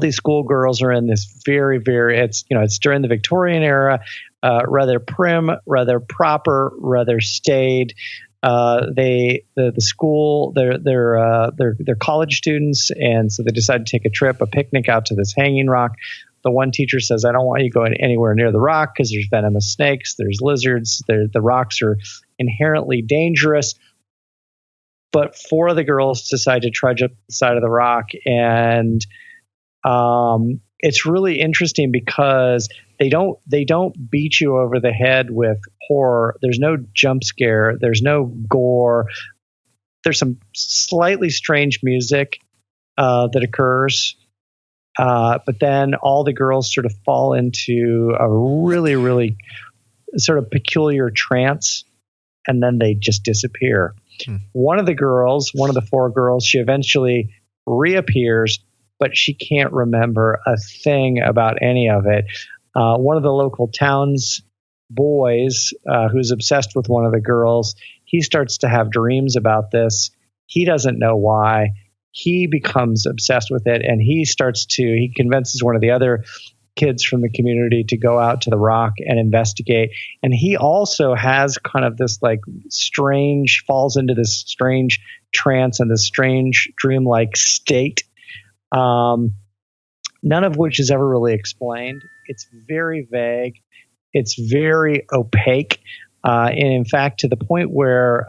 these schoolgirls are in this very, very, it's during the Victorian era, rather prim, rather proper, rather staid. The school, they're college students, and so they decide to take a picnic out to this hanging rock. The one teacher says, "I don't want you going anywhere near the rock because there's venomous snakes, there's lizards, the rocks are inherently dangerous." But 4 of the girls decide to trudge up the side of the rock, and it's really interesting because they don't beat you over the head with horror. There's no jump scare. There's no gore. There's some slightly strange music that occurs, but then all the girls sort of fall into a really, really sort of peculiar trance, and then they just disappear. One of the 4 girls, she eventually reappears, but she can't remember a thing about any of it. One of the local town's boys, who's obsessed with one of the girls, he starts to have dreams about this. He doesn't know why. He becomes obsessed with it, and he convinces one of the other kids from the community to go out to the rock and investigate. And he also has kind of this like falls into this strange trance and this strange dreamlike state, none of which is ever really explained. It's very vague. It's very opaque. And in fact, to the point where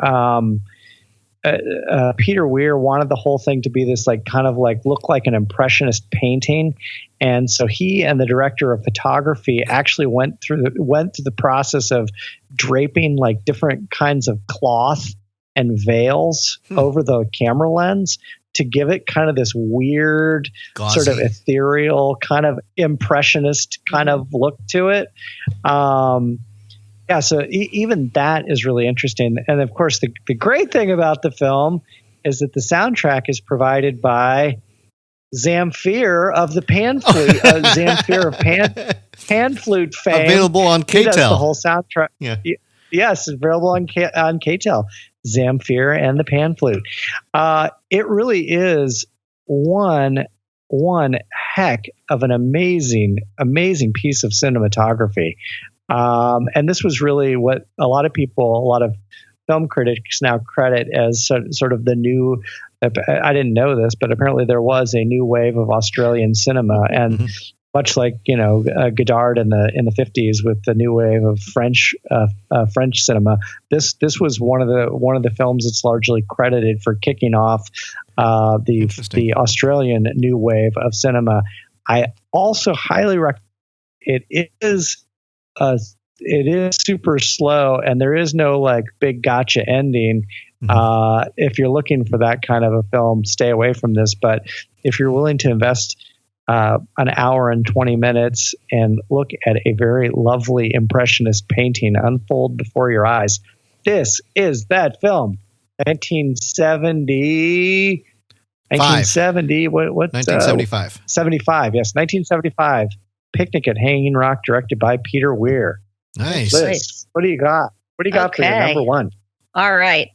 Peter Weir wanted the whole thing to be this like kind of like look like an impressionist painting, and so he and the director of photography actually went through the process of draping like different kinds of cloth and veils over the camera lens to give it kind of this weird, gauzy, sort of ethereal, kind of impressionist kind of look to it. Yeah, so even that is really interesting. And of course, the great thing about the film is that the soundtrack is provided by Zamfir of the Pan Flute, Zamfir of Pan Flute fame. Available on KTEL. He does the whole soundtrack. Yeah. Yes, available on KTEL. Zamfir and the Pan Flute. It really is one heck of an amazing piece of cinematography. And this was really what a lot of film critics now credit as sort of the new, I didn't know this, but apparently there was a new wave of Australian cinema. And much like, Godard in the 50s with the new wave of French cinema, this was one of the films that's largely credited for kicking off the Australian new wave of cinema. I also highly recommend it is super slow, and there is no like big gotcha ending. If you're looking for that kind of a film, stay away from this. But if you're willing to invest an hour and 20 minutes and look at a very lovely impressionist painting unfold before your eyes, this is that film. 1970. What's 1975. 75, yes, 1975. Picnic at Hanging Rock, directed by Peter Weir. Nice. What do you got? What do you got for your number one? All right.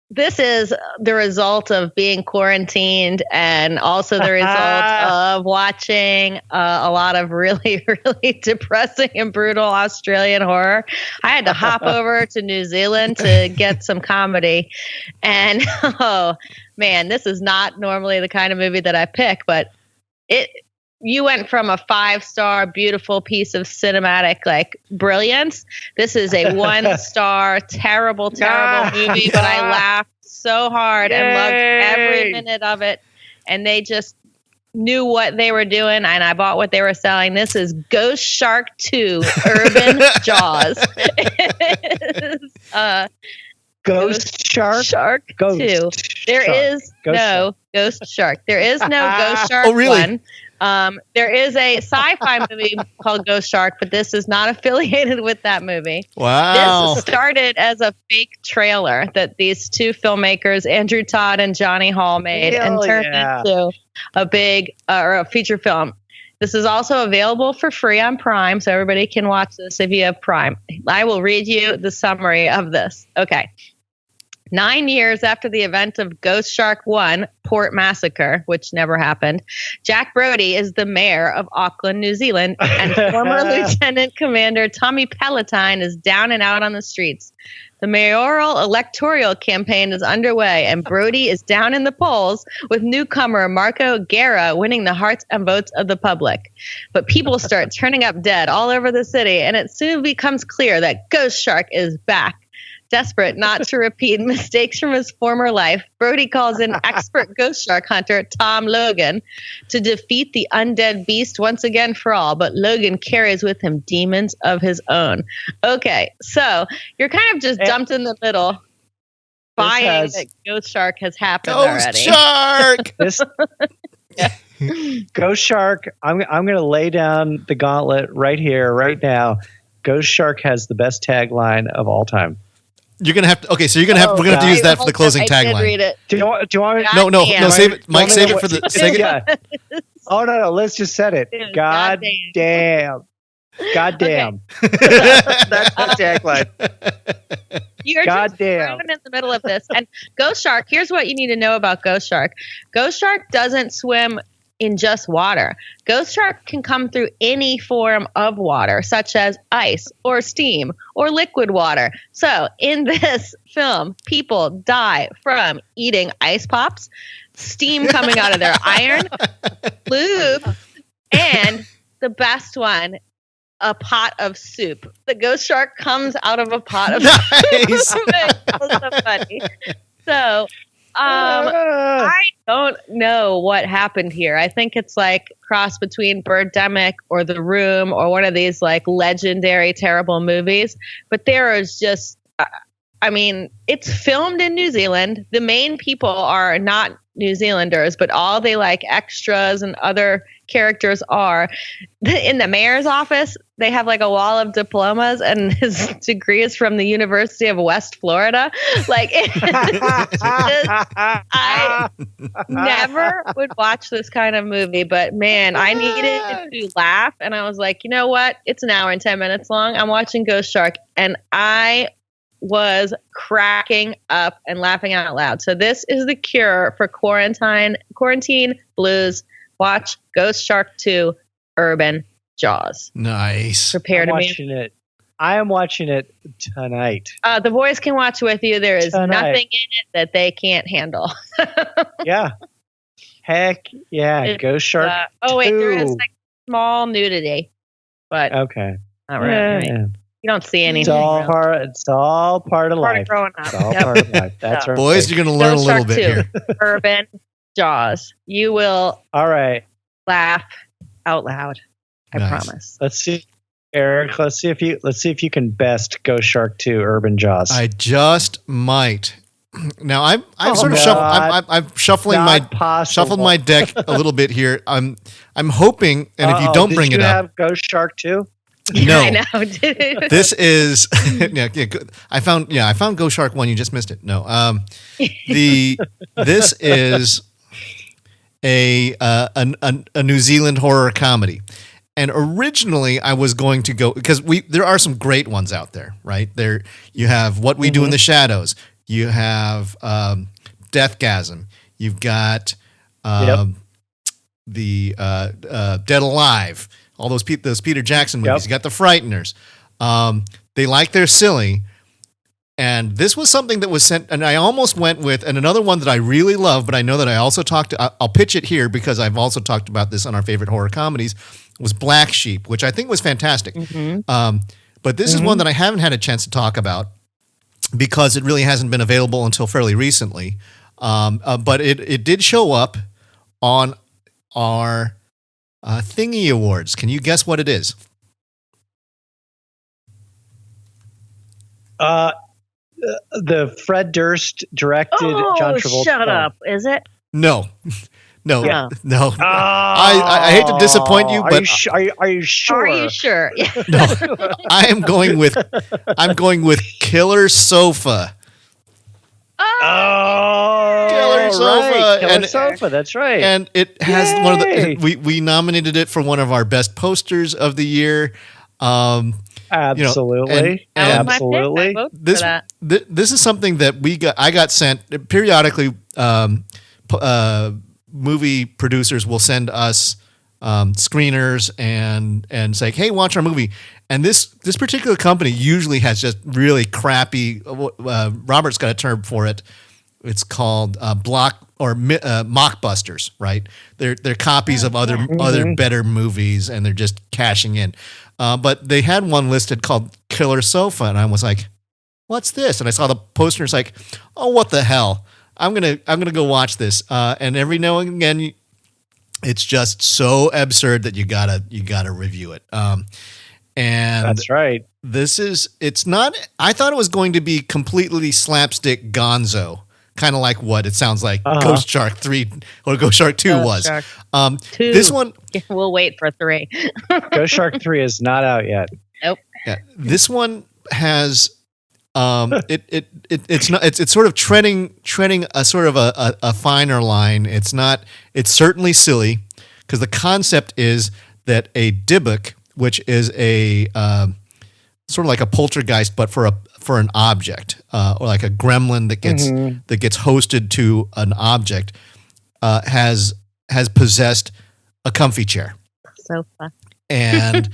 This is the result of being quarantined, and also the result of watching a lot of really, really depressing and brutal Australian horror. I had to hop over to New Zealand to get some comedy. And, oh, man, this is not normally the kind of movie that I pick, but you went from a 5-star, beautiful piece of cinematic, like, brilliance. This is a 1-star, terrible movie, but I laughed so hard and loved every minute of it. And they just knew what they were doing, and I bought what they were selling. This is Ghost Shark 2, Urban Jaws. Ghost Shark 2. There is no Ghost Shark 1. There is a sci-fi movie called Ghost Shark, but this is not affiliated with that movie. Wow. This started as a fake trailer that these two filmmakers, Andrew Todd and Johnny Hall, made and turned into a big or a feature film. This is also available for free on Prime, so everybody can watch this if you have Prime. I will read you the summary of this. Okay. 9 years after the event of Ghost Shark 1, Port Massacre, which never happened, Jack Brodie is the mayor of Auckland, New Zealand, and former Lieutenant Commander Tommy Palatine is down and out on the streets. The mayoral electoral campaign is underway, and Brodie is down in the polls, with newcomer Marco Guerra winning the hearts and votes of the public. But people start turning up dead all over the city, and it soon becomes clear that Ghost Shark is back. Desperate not to repeat mistakes from his former life, Brodie calls in expert ghost shark hunter Tom Logan to defeat the undead beast once again for all, but Logan carries with him demons of his own. Okay, so you're kind of just dumped in the middle, buying that Ghost Shark has happened already. Shark! Ghost Shark, I'm going to lay down the gauntlet right here, right now. Ghost Shark has the best tagline of all time. You're gonna have to. Okay, so we're gonna have to use that for the closing tagline. I did read it. Do you want? No. Save it, Mike. Save it for the. Oh no! Let's just set it. God damn. God damn. Okay. That's the tagline. You're just thrown in the middle of this. And Ghost Shark. Here's what you need to know about Ghost Shark. Ghost Shark doesn't swim in just water. Ghost shark can come through any form of water, such as ice or steam or liquid water. So in this film, people die from eating ice pops, steam coming out of their iron, lube, and the best one, a pot of soup. The ghost shark comes out of a pot of soup. It's so funny. So I don't know what happened here. I think it's like cross between Birdemic or The Room or one of these like legendary terrible movies. But there is just, I mean, it's filmed in New Zealand. The main people are not New Zealanders, but all the like extras and other characters are. In the mayor's office, they have like a wall of diplomas, and his degree is from the University of West Florida. Like, I never would watch this kind of movie, but man, I needed to laugh, and I was like, you know what? It's an hour and 10 minutes long. I'm watching Ghost Shark, and I was cracking up and laughing out loud. So this is the cure for quarantine blues. Watch Ghost Shark 2 Urban Jaws. Nice. Prepare to watching it. I am watching it tonight. The boys can watch with you. There is nothing in it that they can't handle. Yeah. Heck yeah. Ghost Shark 2. Oh wait, there is like small nudity. But okay. Not really. Yeah. You don't see anything. It's all part of life. Growing up. It's all part of life. That's right. Boys, you're going to learn a little bit here. Urban Jaws. You will laugh out loud. I promise. Let's see, Eric. Let's see if you can best Ghost Shark 2 Urban Jaws. I just might. Now I'm shuffling my deck a little bit here. I'm hoping, and if you don't bring it up, have Ghost Shark 2? No, I know. This is I found Ghost Shark 1. You just missed it. No, this is a New Zealand horror comedy, and originally I was going to go because there are some great ones out there, right? There you have What We Do in the Shadows. You have Deathgasm. You've got the Dead Alive. All those Peter Jackson movies. You got The Frighteners. They like their silly. And this was something that was sent, and I almost went with, and another one that I really love, but I know that I also I'll pitch it here because I've also talked about this on our favorite horror comedies, was Black Sheep, which I think was fantastic. But this is one that I haven't had a chance to talk about because it really hasn't been available until fairly recently. But it did show up on our Thingy Awards. Can you guess what it is? The Fred Durst directed John Travolta. Shut up. Is it? No. No. Yeah. No. I hate to disappoint you, but are you sure? Are you sure? No. I'm going with Killer Sofa. Killer Sofa. Killer Sofa, that's right. And it has one of the we nominated it for one of our best posters of the year. Absolutely. Absolutely. This is something that I got sent periodically. Movie producers will send us screeners and say, "Hey, watch our movie." And this particular company usually has just really crappy. Robert's got a term for it. It's called mockbusters, right? They're copies of other better movies, and they're just cashing in. But they had one listed called Killer Sofa, and I was like, "What's this?" And I saw the poster, and it's like, "Oh, what the hell? I'm gonna go watch this." And every now and again, it's just so absurd that you gotta review it. And that's right. It's not. I thought it was going to be completely slapstick gonzo, kind of like what it sounds like Ghost Shark 3 or Ghost Shark 2 was. Shark 2. This one, we'll wait for 3. Ghost Shark 3 is not out yet. Nope. Yeah, this one has it's sort of treading a sort of a finer line. It's certainly silly because the concept is that a Dybbuk, which is a sort of like a poltergeist, but for an object, or like a gremlin that gets hosted to an object, has possessed a comfy chair. Sofa. And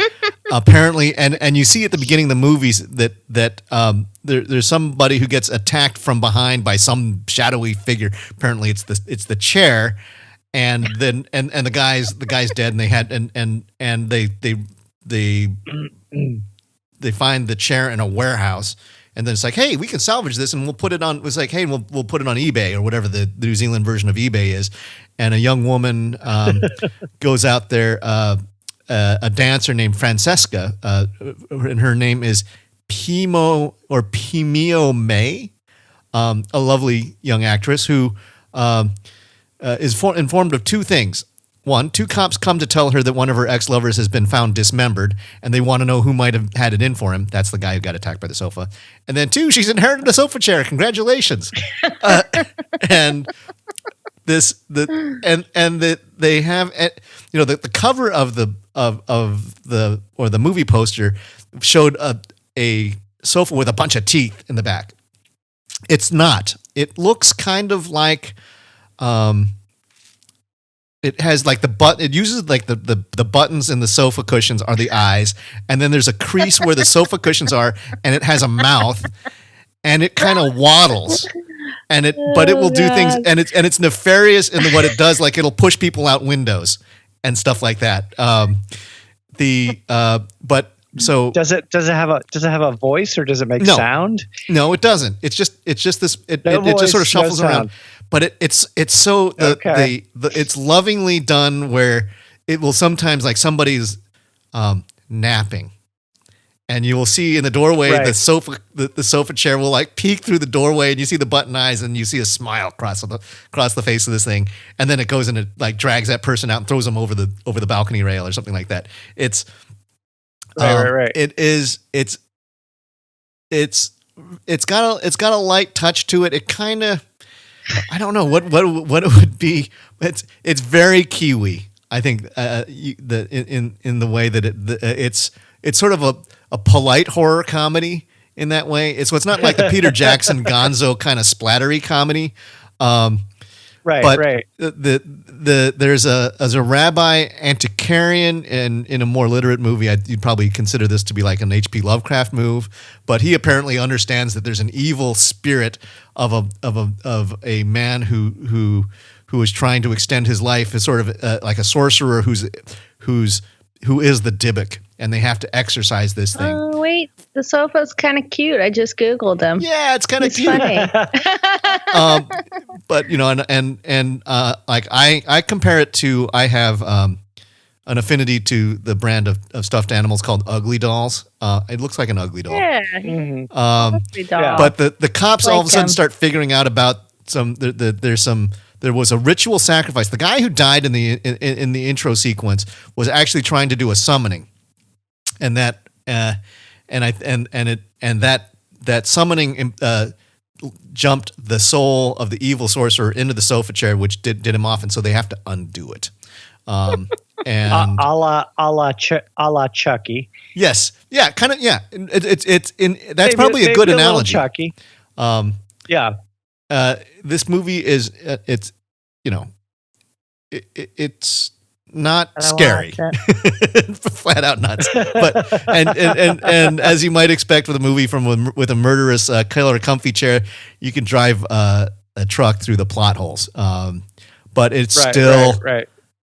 apparently, and you see at the beginning of the movies that there's somebody who gets attacked from behind by some shadowy figure. Apparently, it's the chair, and then and the guy's dead, and they had and they find the chair in a warehouse. And then it's like, hey, we can salvage this, and we'll put it on. It's like, hey, we'll put it on eBay or whatever the New Zealand version of eBay is. And a young woman goes out there, a dancer named Francesca, and her name is Pimio May, a lovely young actress who is informed of two things. One, two cops come to tell her that one of her ex-lovers has been found dismembered, and they want to know who might have had it in for him. That's the guy who got attacked by the sofa. And then two, she's inherited a sofa chair. Congratulations. And they have, the cover of the movie poster showed a sofa with a bunch of teeth in the back. It's not. It looks kind of like, it has like it uses like the buttons in the sofa cushions are the eyes, and then there's a crease where the sofa cushions are, and it has a mouth, and it kind of waddles, but it will do things, and it's nefarious in what it does. Like it'll push people out windows and stuff like that. So does it have a voice, or does it make sound? No, it doesn't. It's just this. It just sort of shuffles around. But it's so it's lovingly done where it will sometimes, like somebody's napping, and you will see in the doorway the sofa chair will like peek through the doorway, and you see the button eyes, and you see a smile across the face of this thing, and then it goes and it like drags that person out and throws them over the balcony rail or something like that. It's right. It's got a light touch to it. It kind of, I don't know what it would be. It's very Kiwi. I think in the way that it's sort of a polite horror comedy in that way. So it's not like the Peter Jackson Gonzo kind of splattery comedy. Right. There's a rabbi antiquarian in a more literate movie. You'd probably consider this to be like an H.P. Lovecraft move, but he apparently understands that there's an evil spirit of a man who is trying to extend his life as sort of like a sorcerer who is the Dybbuk, and they have to exercise this thing. Oh wait, the sofa's kind of cute. I just Googled them. Yeah, it's kind of cute. Funny. But like I compare it to, I have an affinity to the brand of stuffed animals called Ugly Dolls. It looks like an ugly doll. Yeah. Ugly doll. But the cops all of a sudden start figuring out about there was a ritual sacrifice. The guy who died in the intro sequence was actually trying to do a summoning, and that summoning jumped the soul of the evil sorcerer into the sofa chair, which did him off, and so they have to undo it. And a la Chucky. Yes, yeah, kind of, yeah. That's probably a good analogy. Chucky. Yeah. This movie is it's not scary, flat out nuts. But and as you might expect with a movie with a murderous killer comfy chair, you can drive a truck through the plot holes. But it's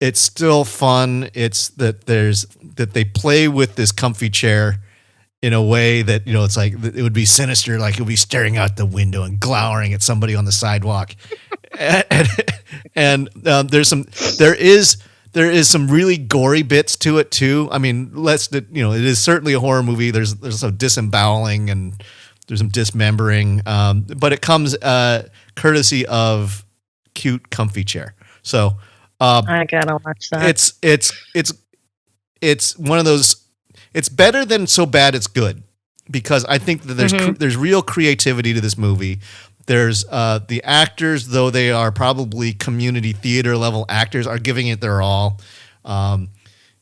it's still fun. It's that they play with this comfy chair in a way that, it's like it would be sinister, like it would be staring out the window and glowering at somebody on the sidewalk. and there is some really gory bits to it too. I mean, it is certainly a horror movie. There's some disemboweling and there's some dismembering, but it comes courtesy of cute comfy chair. So I gotta watch that. It's one of those. It's better than so bad it's good, because I think that there's real creativity to this movie. There's the actors, though they are probably community theater level actors, are giving it their all.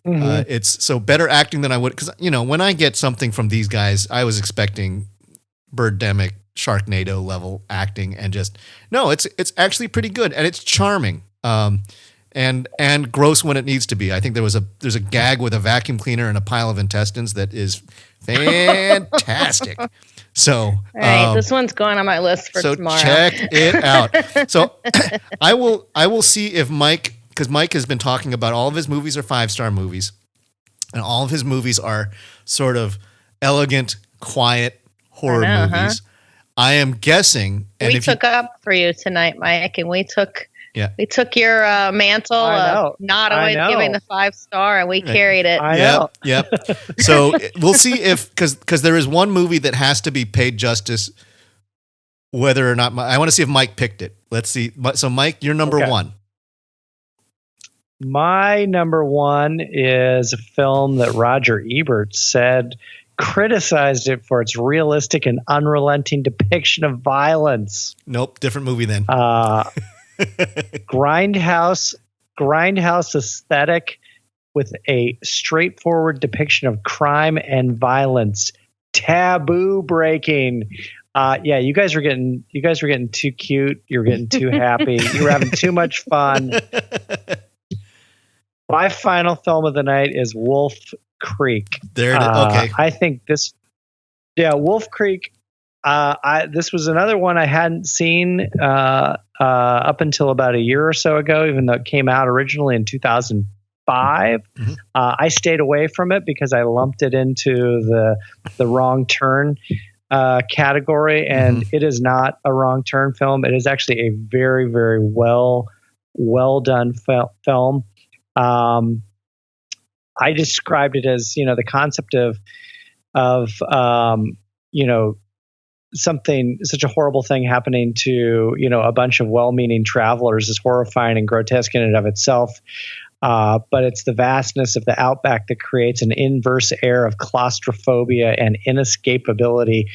It's so better acting than I would, because when I get something from these guys, I was expecting Birdemic, Sharknado level acting, and it's actually pretty good, and it's charming. and gross when it needs to be. I think there's a gag with a vacuum cleaner and a pile of intestines that is fantastic. So all right, this one's going on my list for tomorrow. So check it out. So I will see if Mike, because Mike has been talking about all of his movies are 5-star movies, and all of his movies are sort of elegant, quiet horror movies. I am guessing. And we took up for you tonight, Mike, and we took your mantle of not always giving the 5-star, and we carried it. I know. Yep. So we'll see if, because there is one movie that has to be paid justice, whether or not I want to see if Mike picked it. Let's see. So Mike, you're number one. My number one is a film that Roger Ebert said criticized it for its realistic and unrelenting depiction of violence. Nope, different movie then. Grindhouse aesthetic with a straightforward depiction of crime and violence. Taboo breaking. You guys were getting too cute. You were getting too happy. You were having too much fun. My final film of the night is Wolf Creek. There it is. Okay. I think this, Wolf Creek. This was another one I hadn't seen up until about a year or so ago, even though it came out originally in 2005. Mm-hmm. I stayed away from it because I lumped it into the wrong turn category, and it is not a wrong turn film. It is actually a very, very well done film. I described it as, the concept of something, such a horrible thing happening to, a bunch of well-meaning travelers is horrifying and grotesque in and of itself. But it's the vastness of the outback that creates an inverse air of claustrophobia and inescapability.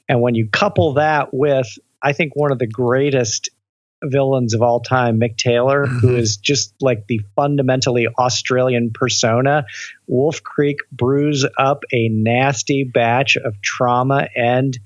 And when you couple that with, I think, one of the greatest villains of all time, Mick Taylor, who is just like the fundamentally Australian persona, Wolf Creek brews up a nasty batch of trauma and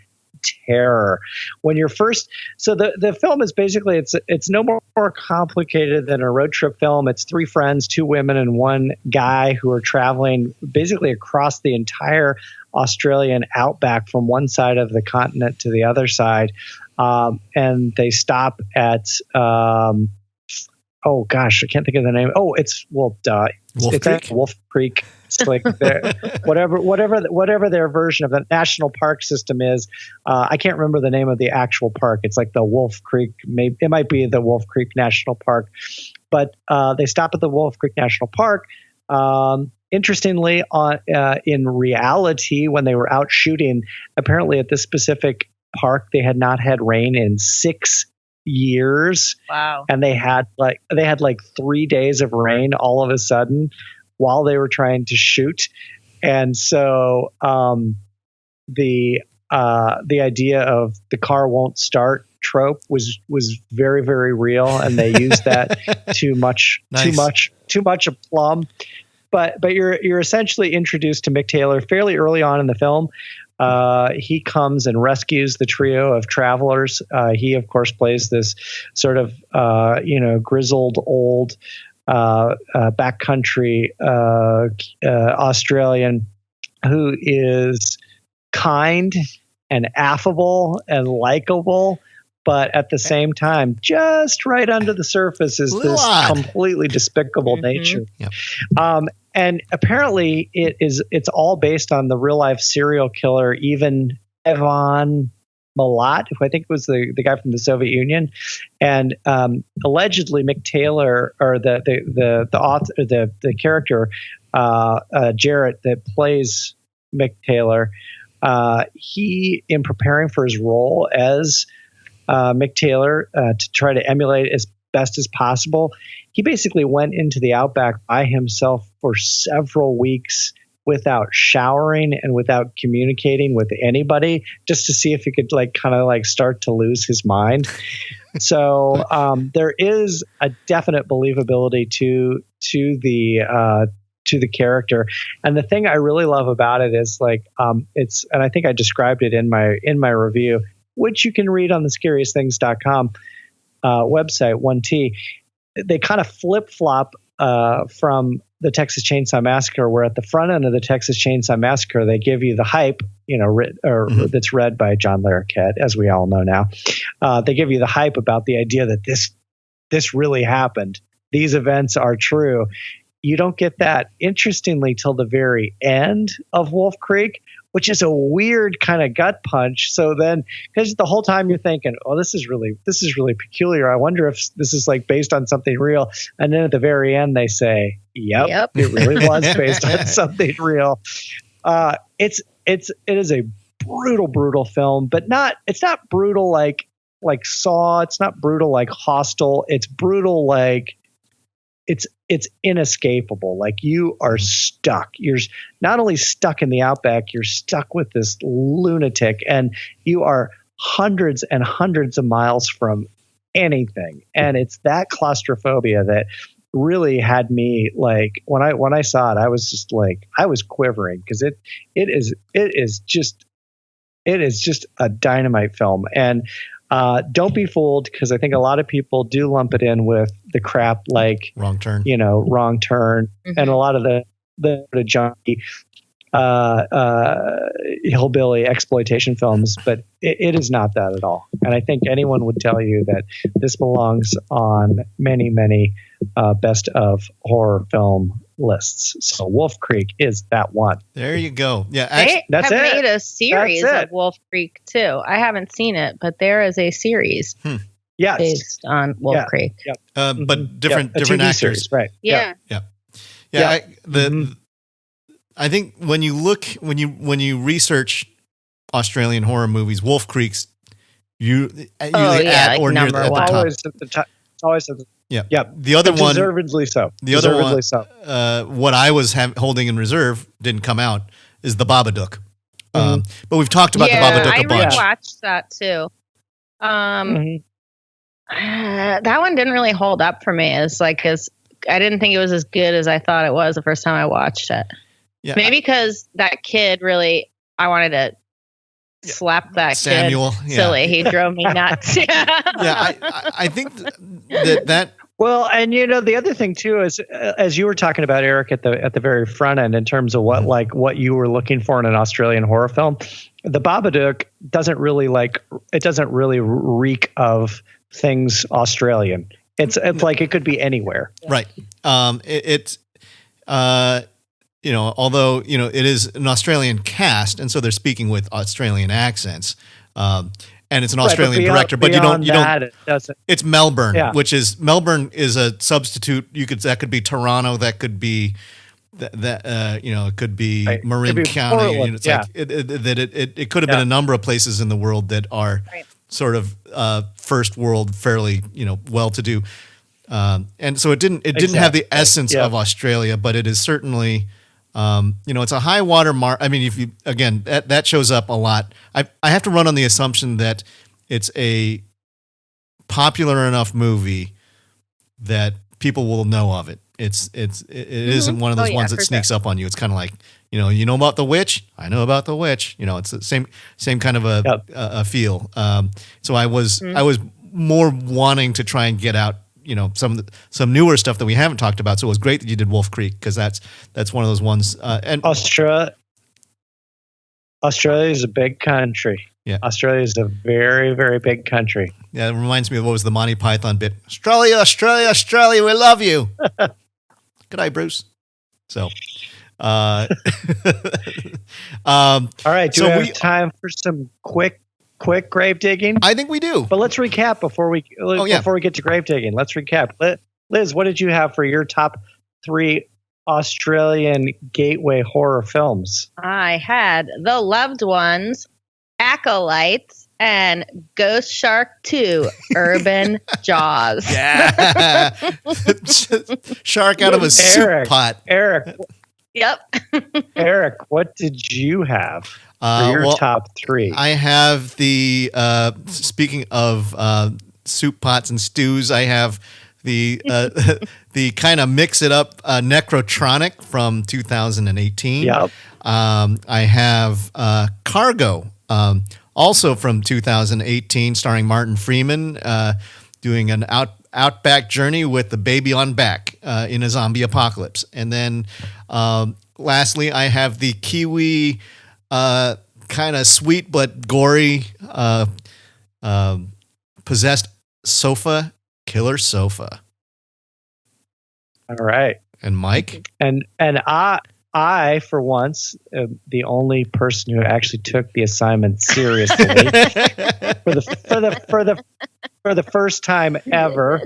terror. When you're first, so the film is basically, it's no more complicated than a road trip film. It's 3 friends, 2 women, and 1 guy who are traveling basically across the entire Australian outback from one side of the continent to the other side. And they stop at, oh gosh, I can't think of the name. Oh, it's Wolf Creek. It's like whatever their version of the national park system is. I can't remember the name of the actual park. It's like the Wolf Creek. Maybe it might be the Wolf Creek National Park, but they stop at the Wolf Creek National Park. Interestingly, in reality, when they were out shooting, apparently at this specific park, they had not had rain in 6 years. Wow. And they had like 3 days of rain all of a sudden while they were trying to shoot. And so the idea of the car won't start trope was very, very real, and they used that too much aplomb. But you're essentially introduced to Mick Taylor fairly early on in the film. He comes and rescues the trio of travelers. He, of course, plays this sort of, grizzled old backcountry Australian who is kind and affable and likable, but at the same time, just right under the surface is this completely despicable nature. Yep. And apparently it's all based on the real life serial killer, Ivan Milat, who I think was the guy from the Soviet Union. And allegedly Mick Taylor, or the author, the character, Jarrett, that plays Mick Taylor, he, in preparing for his role as Mick Taylor, to try to emulate as best as possible, he basically went into the outback by himself for several weeks without showering and without communicating with anybody, just to see if he could start to lose his mind. So there is a definite believability to the character. And the thing I really love about it is and I think I described it in my review, which you can read on the scariestthings.com website, 1T. they kind of flip flop from the Texas Chainsaw Massacre, where at the front end of the Texas Chainsaw Massacre, they give you the hype, that's read by John Larroquette, as we all know now. They give you the hype about the idea that this really happened. These events are true. You don't get that, interestingly, till the very end of Wolf Creek, which is a weird kind of gut punch. So then, because the whole time you're thinking, oh, this is really peculiar. I wonder if this is like based on something real. And then at the very end, they say, yep. It really was based on something real. It is a brutal film, but it's not brutal like Saw. It's not brutal like Hostel. It's brutal like it's inescapable. Like, you are stuck. You're not only stuck in the outback, you're stuck with this lunatic, and you are hundreds and hundreds of miles from anything. And it's that claustrophobia that really had me, like, when I saw it, I was just like, I was quivering, because it is just a dynamite film. And don't be fooled, because I think a lot of people do lump it in with the crap like Wrong Turn, and a lot of the junky hillbilly exploitation films, but it is not that at all. And I think anyone would tell you that this belongs on many, many best of horror film lists. So Wolf Creek is that one. There you go. Yeah, they have made a series of Wolf Creek too. I haven't seen it, but there is a series based on Wolf Creek. Yep. But different actors, series, right? Yeah. I think when you research Australian horror movies, Wolf Creek's usually at or near at the top. Always at the top. Always at the The other one, deservedly so. What I was holding in reserve didn't come out is the Babadook. But we've talked about the Babadook a bunch. I rewatched that too. That one didn't really hold up for me. As I didn't think it was as good as I thought it was the first time I watched it. Yeah, maybe because that kid really, I wanted to slap that Samuel, kid silly. He drove me nuts. I think that. Well, and the other thing too is, as you were talking about, Eric, at the very front end, in terms of what you were looking for in an Australian horror film, the Babadook doesn't really reek of things Australian. It's like it could be anywhere, right? Although it is an Australian cast, and so they're speaking with Australian accents. And it's an Australian director, but you don't. It's Melbourne, which is Melbourne is a substitute. That could be Toronto. That could be it could be Marin County. It could have been a number of places in the world that are sort of first world, fairly well-to-do, and so it didn't have the essence of Australia, but it is certainly. It's a high water mark. I mean, if you, again, that shows up a lot. I have to run on the assumption that it's a popular enough movie that people will know of it. It isn't one of those ones that sneaks up on you. It's kind of like, you know about The Witch? I know about The Witch. It's the same kind of a feel. So I was more wanting to try and get out some newer stuff that we haven't talked about. So it was great that you did Wolf Creek, because that's one of those ones. And Australia is a big country. Yeah, Australia is a very, very big country. Yeah, it reminds me of what was the Monty Python bit? Australia, we love you. Good day, Bruce. So, all right. Do we have time for some quick grave digging? I think we do. But let's recap before we get to grave digging. Let's recap. Liz, what did you have for your top 3 Australian gateway horror films? I had The Loved Ones, Acolytes, and Ghost Shark 2, Urban Jaws. Yeah. Shark out of a soup pot. Eric. Yep. Eric, what did you have for your top 3? I have the, speaking of soup pots and stews, I have the kind of mix it up Necrotronic from 2018. Yep. I have Cargo, also from 2018, starring Martin Freeman, doing an outback journey with the baby on back in a zombie apocalypse. And then lastly, I have the Kiwi kind of sweet but gory possessed sofa, killer sofa. All right. And Mike? And I, for once, am the only person who actually took the assignment seriously for the first time ever.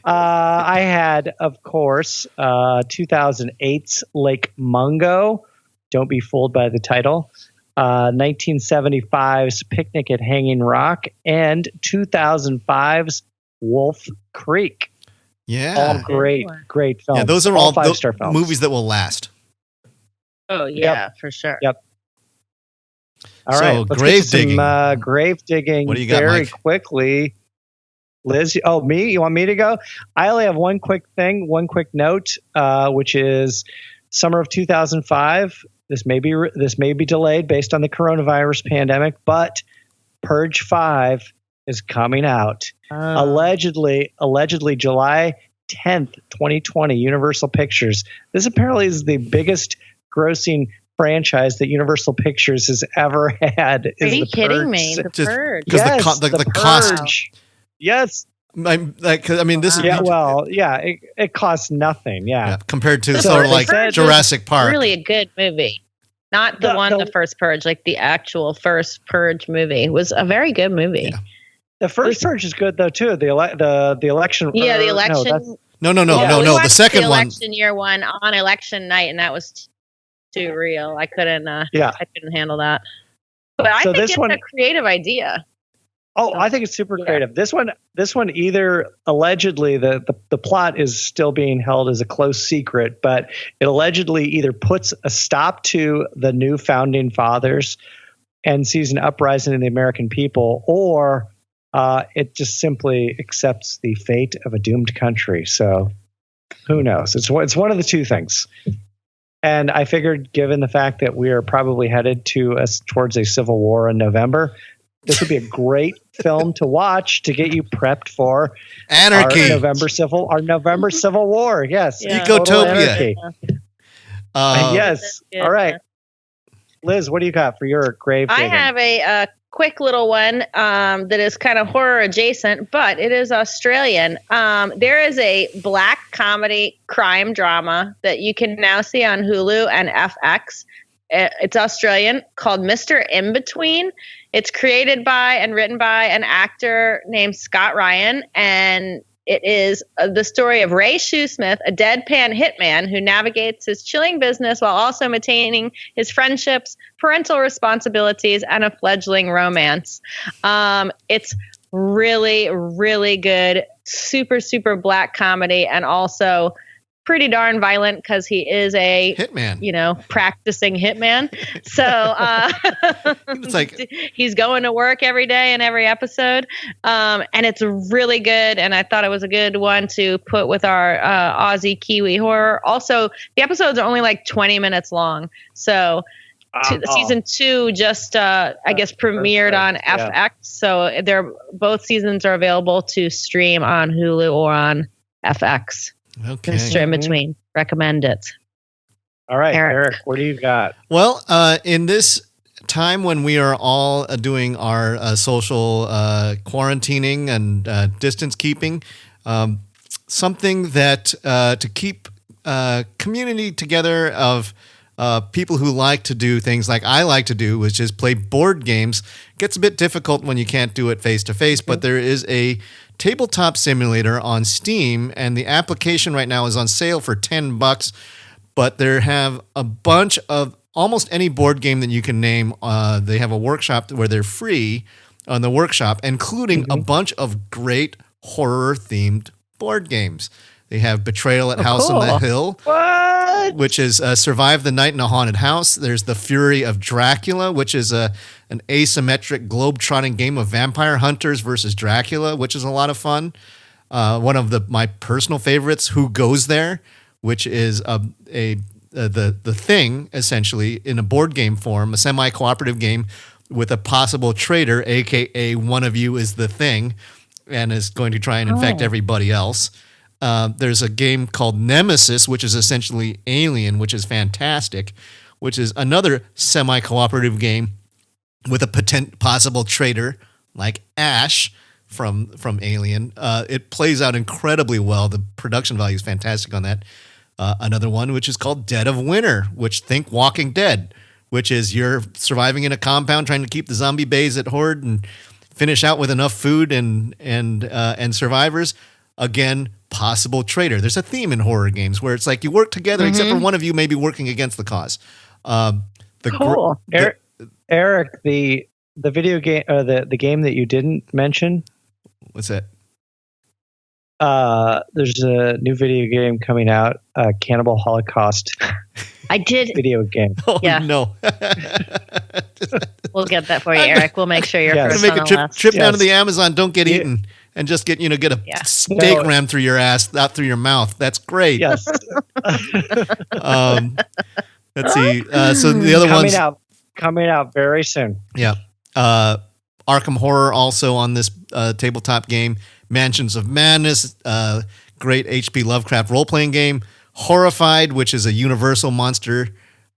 I had, of course, 2008's Lake Mongo. Don't be fooled by the title. 1975's Picnic at Hanging Rock, and 2005's Wolf Creek. Yeah. All great films. Yeah, those are all 5-star films. Movies that will last. Oh, yeah, for sure. Yep. All right. Let's grave get to digging. some grave digging What do you got, very Mike? quickly. Liz, me? You want me to go? I only have one quick note, which is summer of 2005. This may be delayed based on the coronavirus pandemic, but Purge 5 is coming out. Allegedly July 10th, 2020, Universal Pictures. This apparently is the biggest grossing franchise that Universal Pictures has ever had. Are you kidding me? The Purge. Because the cost. Yes. This is it costs nothing. Yeah. Compared to sort of like Jurassic Park. Really a good movie. Not the first Purge, like the actual first Purge movie was a very good movie. Yeah. The first Purge is good though too. The election. Yeah, the election. No. The second one. Election year one on election night, and that was too real. I couldn't. I couldn't handle that. But I think it's a creative idea. Oh, I think it's super creative. This one either allegedly the plot is still being held as a close secret, but it allegedly either puts a stop to the new founding fathers and sees an uprising in the American people, or it just simply accepts the fate of a doomed country. So who knows? It's one of the two things. And I figured, given the fact that we are probably headed towards a civil war in November, this would be a great film to watch to get you prepped for anarchy. Our November Civil War. Yes, Ecotopia. Yes. All right, Liz, what do you got for your grave digging? I have a quick little one that is kind of horror adjacent, but it is Australian. There is a black comedy crime drama that you can now see on Hulu and FX. It's Australian, called Mr. In-Between. It's created by and written by an actor named Scott Ryan, and it is the story of Ray Shoesmith, a deadpan hitman who navigates his chilling business while also maintaining his friendships, parental responsibilities, and a fledgling romance. It's really, really good, super, super black comedy, and also pretty darn violent because he is a hitman, practicing hitman. So it's like he's going to work every day and every episode. And it's really good. And I thought it was a good one to put with our Aussie Kiwi horror. Also, the episodes are only like 20 minutes long. So season 2 just, I guess, premiered on FX. So both seasons are available to stream on Hulu or on FX. Okay. Mr. In-Between. Recommend it. All right, Eric, what do you got? Well, in this time when we are all doing our social quarantining and distance keeping, something that to keep community together of people who like to do things like I like to do, which is play board games, gets a bit difficult when you can't do it face to face, but there is a tabletop simulator on Steam, and the application right now is on sale for $10, but they have a bunch of almost any board game that you can name. They have a workshop where they're free on the workshop, including a bunch of great horror-themed board games. They have Betrayal at House on the Hill, which is Survive the Night in a Haunted House. There's The Fury of Dracula, which is an asymmetric globe-trotting game of vampire hunters versus Dracula, which is a lot of fun. One of my personal favorites, Who Goes There, which is the Thing, essentially, in a board game form, a semi-cooperative game with a possible traitor, a.k.a. one of you is the Thing. and is going to try and infect everybody else. There's a game called Nemesis, which is essentially Alien, which is fantastic, which is another semi-cooperative game with a possible traitor like Ash from Alien. It plays out incredibly well. The production value is fantastic on that. Another one, which is called Dead of Winter, which think Walking Dead, which is you're surviving in a compound trying to keep the zombie bays at horde and finish out with enough food and survivors. Again, possible traitor. There's a theme in horror games where it's like you work together, except for one of you may be working against the cause. Cool. Eric, the video game, or the game that you didn't mention. What's that? There's a new video game coming out, Cannibal Holocaust. I did video game. Oh no! We'll get that for you, Eric. We'll make sure you're first make on a the list. trip down to the Amazon. Don't get eaten, and just get a steak rammed through your ass, out through your mouth. That's great. Yes. Let's see. So the other ones coming out very soon. Yeah. Arkham Horror also on this tabletop game. Mansions of Madness, great H.P. Lovecraft role-playing game. Horrified, which is a universal monster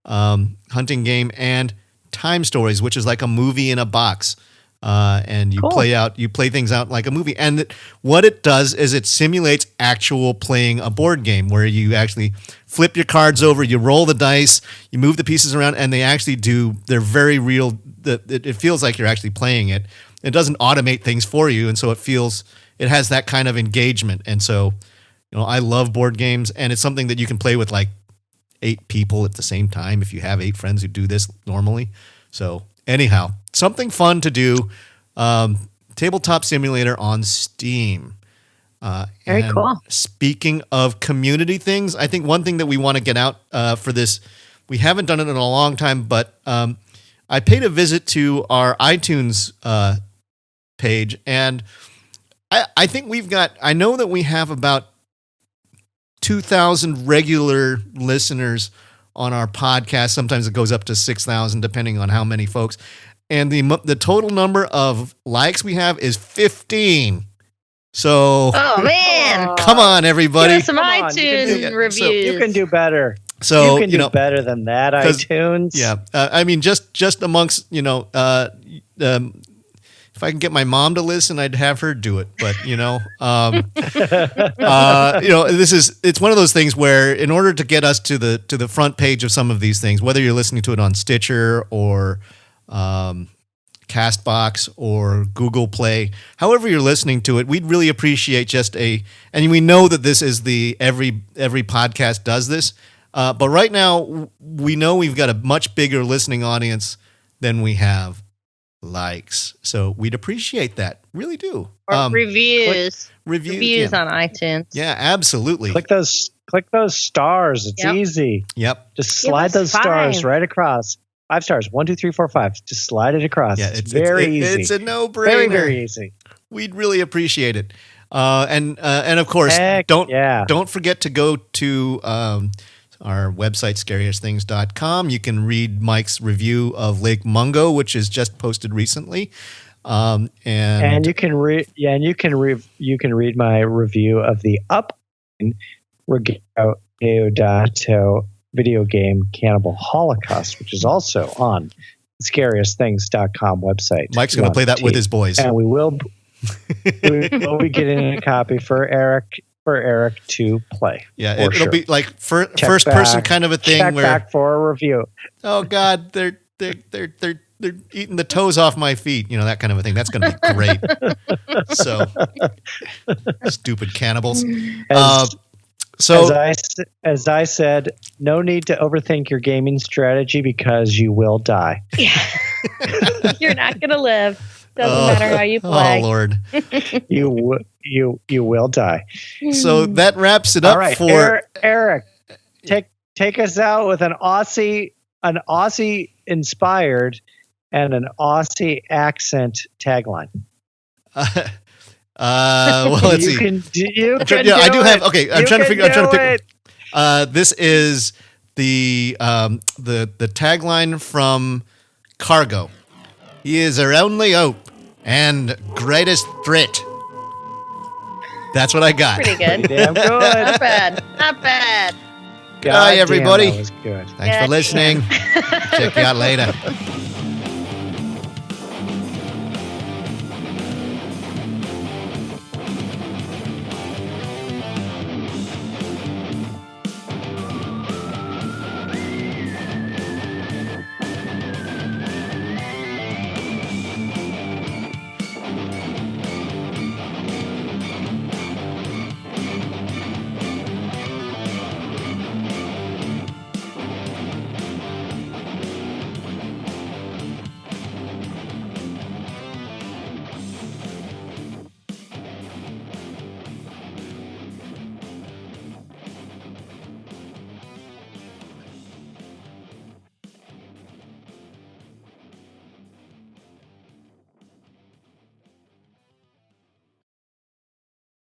hunting game, and Time Stories, which is like a movie in a box. And you play things out like a movie. And what it does is it simulates actual playing a board game where you actually flip your cards over, you roll the dice, you move the pieces around, and they're very real. It feels like you're actually playing it. It doesn't automate things for you, and so it has that kind of engagement. And so, I love board games, and it's something that you can play with like 8 people at the same time if you have 8 friends who do this normally. So anyhow, something fun to do. Tabletop simulator on Steam. Very cool. Speaking of community things, I think one thing that we want to get out for this, we haven't done it in a long time, but I paid a visit to our iTunes page, and I think I know that we have about 2,000 regular listeners on our podcast. Sometimes it goes up to 6,000 depending on how many folks. And the total number of likes we have is 15. So, oh man, come on, everybody! Give us some iTunes reviews. So you can do better. So you can do better than that. iTunes. Yeah, I mean, just amongst if I can get my mom to listen, I'd have her do it. But it's one of those things where in order to get us to the front page of some of these things, whether you're listening to it on Stitcher or Castbox or Google Play, however you're listening to it, we'd really appreciate and we know that this is every podcast does this, but right now we know we've got a much bigger listening audience than we have likes, so we'd appreciate that, really do. Or reviews on iTunes. Yeah, absolutely. Click those stars. It's easy. Yep. Just slide those stars right across. 5 stars. 1, 2, 3, 4, 5. Just slide it across. Yeah, it's very easy. It's a no-brainer. Very, very easy. We'd really appreciate it. And of course, don't forget to go to our website, scariestthings.com. You can read Mike's review of Lake Mongo, which is just posted recently. And you can read my review of the upcoming Deodato video game Cannibal Holocaust, which is also on the scariestthings.com website. Mike's going to play that with his boys. And we will be getting a copy for Eric to play. Yeah, it'll be like first person kind of a thing. Check back for a review. Oh God, they're eating the toes off my feet. That kind of a thing. That's going to be great. So stupid cannibals. As I said, no need to overthink your gaming strategy because you will die. Yeah. You're not going to live. Doesn't matter how you play. Oh Lord, you will die. So that wraps it up. All right, for Eric. Take us out with an Aussie inspired and an Aussie accent tagline. Well, let's see. I do have. Okay, I'm trying to pick. This is the tagline from Cargo. He is our only hope and greatest threat. That's what I got. Pretty good. Pretty damn good. Not bad. Not bad. Bye, everybody. Damn, that was good. Thanks for listening. Check you out later.